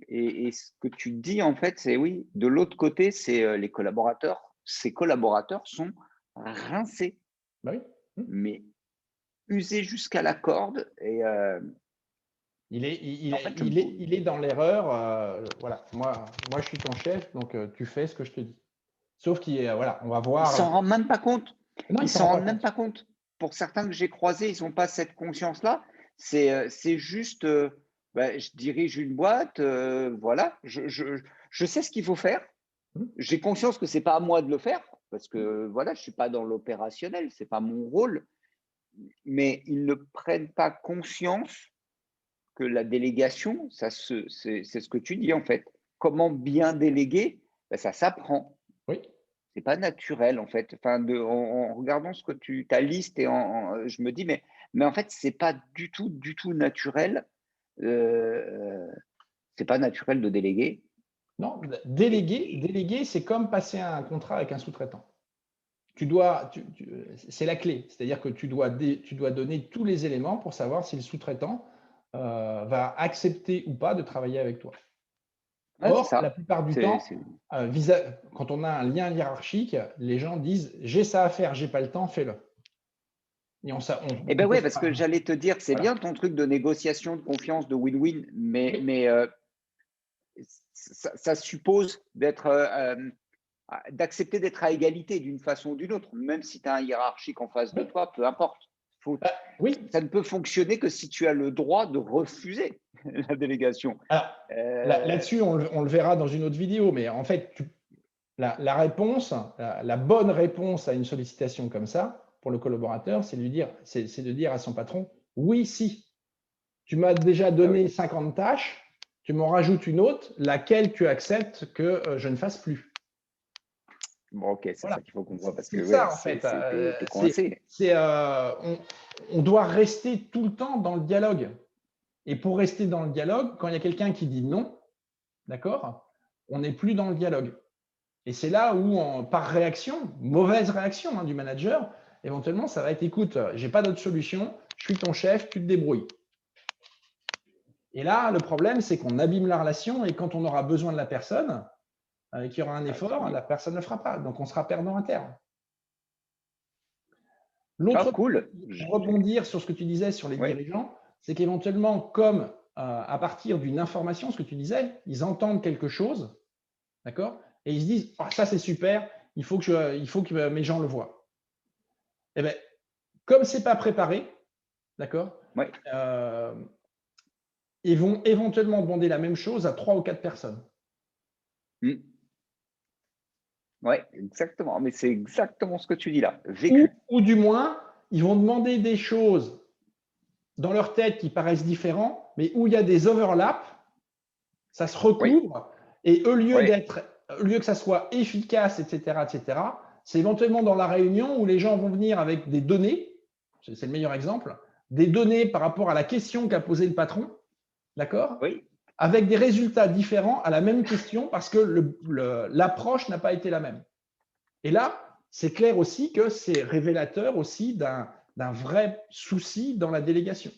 Et ce que tu dis, en fait, c'est oui, de l'autre côté, c'est les collaborateurs. Ces collaborateurs sont rincés, Bah oui. mais usés jusqu'à la corde. Et il en fait, est dans l'erreur. Voilà, moi, je suis ton chef, donc tu fais ce que je te dis. Sauf voilà, on va ils ne voir. s'en rendent même pas compte. Non, Ils il ne s'en s'en rend pas rendent même compte. pas compte. Pour certains que j'ai croisés, ils n'ont pas cette conscience-là. C'est juste, je dirige une boîte, voilà, je sais ce qu'il faut faire. J'ai conscience que ce n'est pas à moi de le faire, parce que voilà, je ne suis pas dans l'opérationnel, ce n'est pas mon rôle. Mais ils ne prennent pas conscience que la délégation, c'est ce que tu dis en fait. Comment bien déléguer? Ça s'apprend. Oui. C'est pas naturel en fait. Enfin, en regardant ce que ta liste et je me dis mais en fait c'est pas du tout naturel. C'est pas naturel de déléguer. Non, Et, déléguer, c'est comme passer un contrat avec un sous-traitant. C'est la clé, c'est-à-dire que tu dois donner tous les éléments pour savoir si le sous-traitant va accepter ou pas de travailler avec toi. ouais, c'est Or, la ça. plupart du temps, quand on a un lien hiérarchique, les gens disent j'ai ça à faire, j'ai pas le temps, fais-le. Et Eh ben ouais, pose parce pas. que j'allais te dire, c'est Voilà. bien ton truc de négociation, de confiance, de win-win, mais ça suppose d'accepter d'être à égalité d'une façon ou d'une autre, même si tu as un hiérarchique en face de Oui. toi, peu importe. Oui. Ça ne peut fonctionner que si tu as le droit de refuser la délégation. Alors, là-dessus, on le verra dans une autre vidéo, mais en fait, la réponse, la bonne réponse à une sollicitation comme ça, pour le collaborateur, c'est de dire à son patron, oui, si, tu m'as déjà donné 50 tâches, tu m'en rajoutes une autre, laquelle tu acceptes que je ne fasse plus. Bon, ok, c'est Voilà. ça qu'il faut qu'on voit parce que C'est ça, en fait. t'es coincé. On doit rester tout le temps dans le dialogue. Et pour rester dans le dialogue, quand il y a quelqu'un qui dit non, d'accord, on n'est plus dans le dialogue. Et c'est là où, par réaction, mauvaise réaction du manager, éventuellement, ça va être écoute, j'ai pas d'autre solution, je suis ton chef, tu te débrouilles. Et là, le problème, c'est qu'on abîme la relation et quand on aura besoin de la personne, qu'il y aura un effort, la personne ne le fera pas. Donc, on sera perdant à terme. L'autre, cool. pour rebondir sur ce que tu disais sur les Oui, dirigeants, c'est qu'éventuellement, comme à partir d'une information, ce que tu disais, ils entendent quelque chose, d'accord? Et ils se disent, ah, ça c'est super, il faut que mes gens le voient. Eh bien, comme ce n'est pas préparé, d'accord? oui. Ils vont éventuellement demander la même chose à 3 ou 4 personnes. Mm. Oui, exactement. Mais c'est exactement ce que tu dis là. Vécu. Ou du moins, ils vont demander des choses dans leur tête qui paraissent différentes, mais où il y a des overlaps, ça se Oui, recouvre, et au lieu oui, que ça soit efficace, etc., c'est éventuellement dans la réunion où les gens vont venir avec des données, c'est le meilleur exemple, des données par rapport à la question qu'a posée le patron, d'accord? oui. Avec des résultats différents à la même question parce que l'approche n'a pas été la même. Et là, c'est clair aussi que c'est révélateur aussi d'un vrai souci dans la délégation.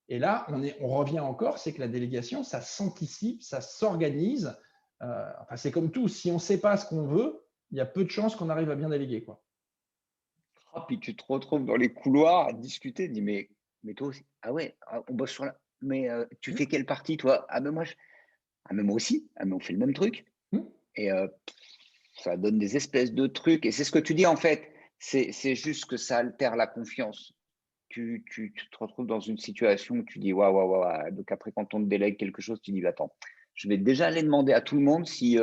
Et là, on revient encore, c'est que la délégation, ça s'anticipe, ça s'organise. Enfin, c'est comme tout, si on ne sait pas ce qu'on veut, il y a peu de chances qu'on arrive à bien déléguer, quoi. Ah, puis tu te retrouves dans les couloirs à discuter. Dis, mais toi aussi. Ah ouais, on bosse sur la. Mais tu Mmh. fais quelle partie, toi? Ah, mais moi, ah, mais moi aussi. Ah, mais on fait le même truc. Mmh. Et ça donne des espèces de trucs. Et c'est ce que tu dis, en fait. C'est juste que ça altère la confiance. Tu te retrouves dans une situation où tu dis, waouh, waouh, waouh. Donc après, quand on te délègue quelque chose, tu dis, bah, attends, je vais déjà aller demander à tout le monde si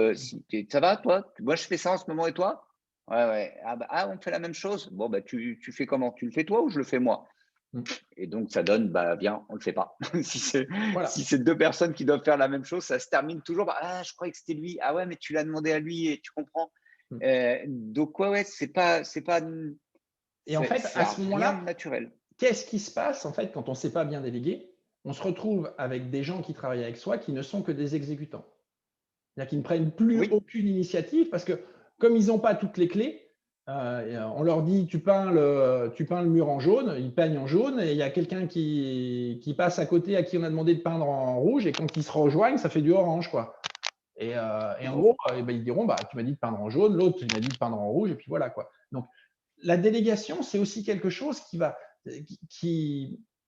ça va, toi? Moi, je fais ça en ce moment et toi? Ouais, ouais. Ah, bah, ah, on fait la même chose. Bon, bah, tu fais comment? Tu le fais toi ou je le fais moi? Mmh. Et donc, ça donne, bah, viens, on ne le fait pas. Voilà. Si c'est deux personnes qui doivent faire la même chose, ça se termine toujours par, ah, je croyais que c'était lui. Ah ouais, mais tu l'as demandé à lui et tu comprends. Mmh. Donc, ouais, Et en fait, c'est à ce rien de moment-là, naturel. qu'est-ce qui se passe en fait quand on ne sait pas bien déléguer? On se retrouve avec des gens qui travaillent avec soi qui ne sont que des exécutants. C'est-à-dire qu'ils ne prennent plus Oui, aucune initiative parce que comme ils n'ont pas toutes les clés, on leur dit tu peins le mur en jaune, ils peignent en jaune et il y a quelqu'un qui passe à côté à qui on a demandé de peindre en rouge et quand ils se rejoignent, ça fait du orange, quoi. Et en gros, ben, ils diront bah, tu m'as dit de peindre en jaune, l'autre il m'a dit de peindre en rouge et puis voilà, quoi. Donc la délégation, c'est aussi quelque chose qui,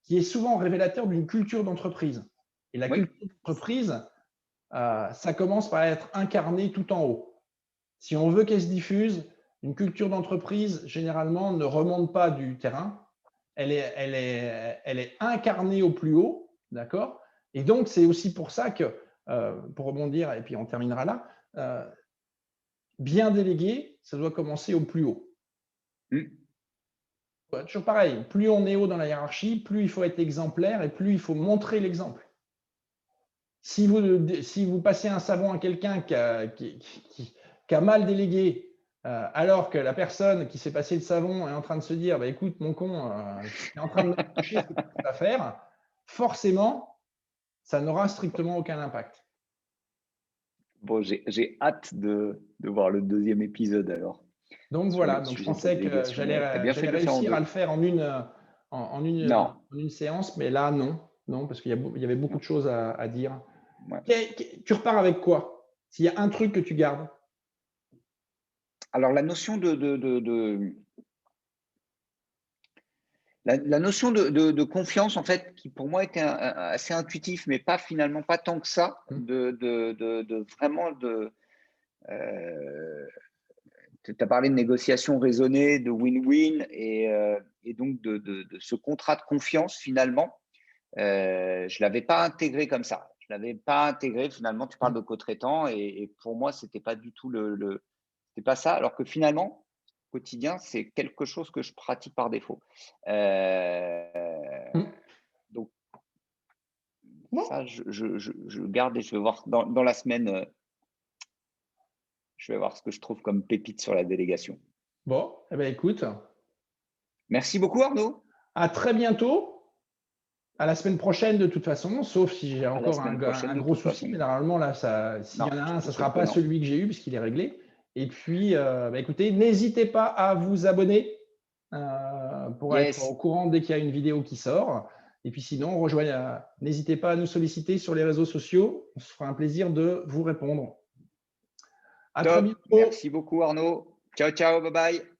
qui est souvent révélateur d'une culture d'entreprise. Et la oui, culture d'entreprise, ça commence par être incarné tout en haut. Si on veut qu'elle se diffuse, une culture d'entreprise, généralement, ne remonte pas du terrain. Elle est incarnée au plus haut, d'accord? Et donc, c'est aussi pour ça que, pour rebondir, et puis on terminera là, bien déléguer, ça doit commencer au plus haut. mm, Ouais, toujours pareil, plus on est haut dans la hiérarchie, plus il faut être exemplaire et plus il faut montrer l'exemple. Si vous passez un savon à quelqu'un qui a mal délégué, alors que la personne qui s'est passé le savon est en train de se dire bah, écoute, mon con, tu es en train de me reprocher ce que tu ne peux pas faire, forcément, ça n'aura strictement aucun impact. bon, j'ai hâte de voir le deuxième épisode alors Donc sur voilà, le donc je sujet de la pensais que délégation. Mais tu as bien fait j'allais de le faire en réussir à le deux. faire Non, en une séance, mais là, non. Non, parce qu'il y avait beaucoup non. de choses à dire. Ouais. Tu repars avec quoi? S'il y a un truc que tu gardes? Alors, la notion la notion de confiance, en fait, qui pour moi était assez intuitif, mais pas finalement pas tant que ça, Hmm. vraiment de. euh, Tu as parlé de négociation raisonnée, de win-win, et donc de ce contrat de confiance finalement. Je ne l'avais pas intégré comme ça. Je ne l'avais pas intégré. Finalement, tu parles Hmm. de co-traitant et pour moi, ce n'était pas du tout c'était pas ça. Alors que finalement, quotidien, c'est quelque chose que je pratique par défaut. Hmm. Donc, Bon, ça, je garde et je vais voir dans la semaine, je vais voir ce que je trouve comme pépite sur la délégation. bon, eh ben, écoute, Merci beaucoup, Arnaud. à très bientôt. À la semaine prochaine, de toute façon, sauf si j'ai À la encore semaine prochaine, un de gros toute souci. façon. Mais normalement, là, s'il y Non, en a je un, ça te ne sera souhaite que pas non. celui que j'ai eu, puisqu'il est réglé. Et puis, bah, écoutez, n'hésitez pas à vous abonner pour être au Yes, courant dès qu'il y a une vidéo qui sort. Et puis sinon, n'hésitez pas à nous solliciter sur les réseaux sociaux. On se fera un plaisir de vous répondre. À très top. bientôt. Merci beaucoup, Arnaud. Ciao, ciao, bye bye.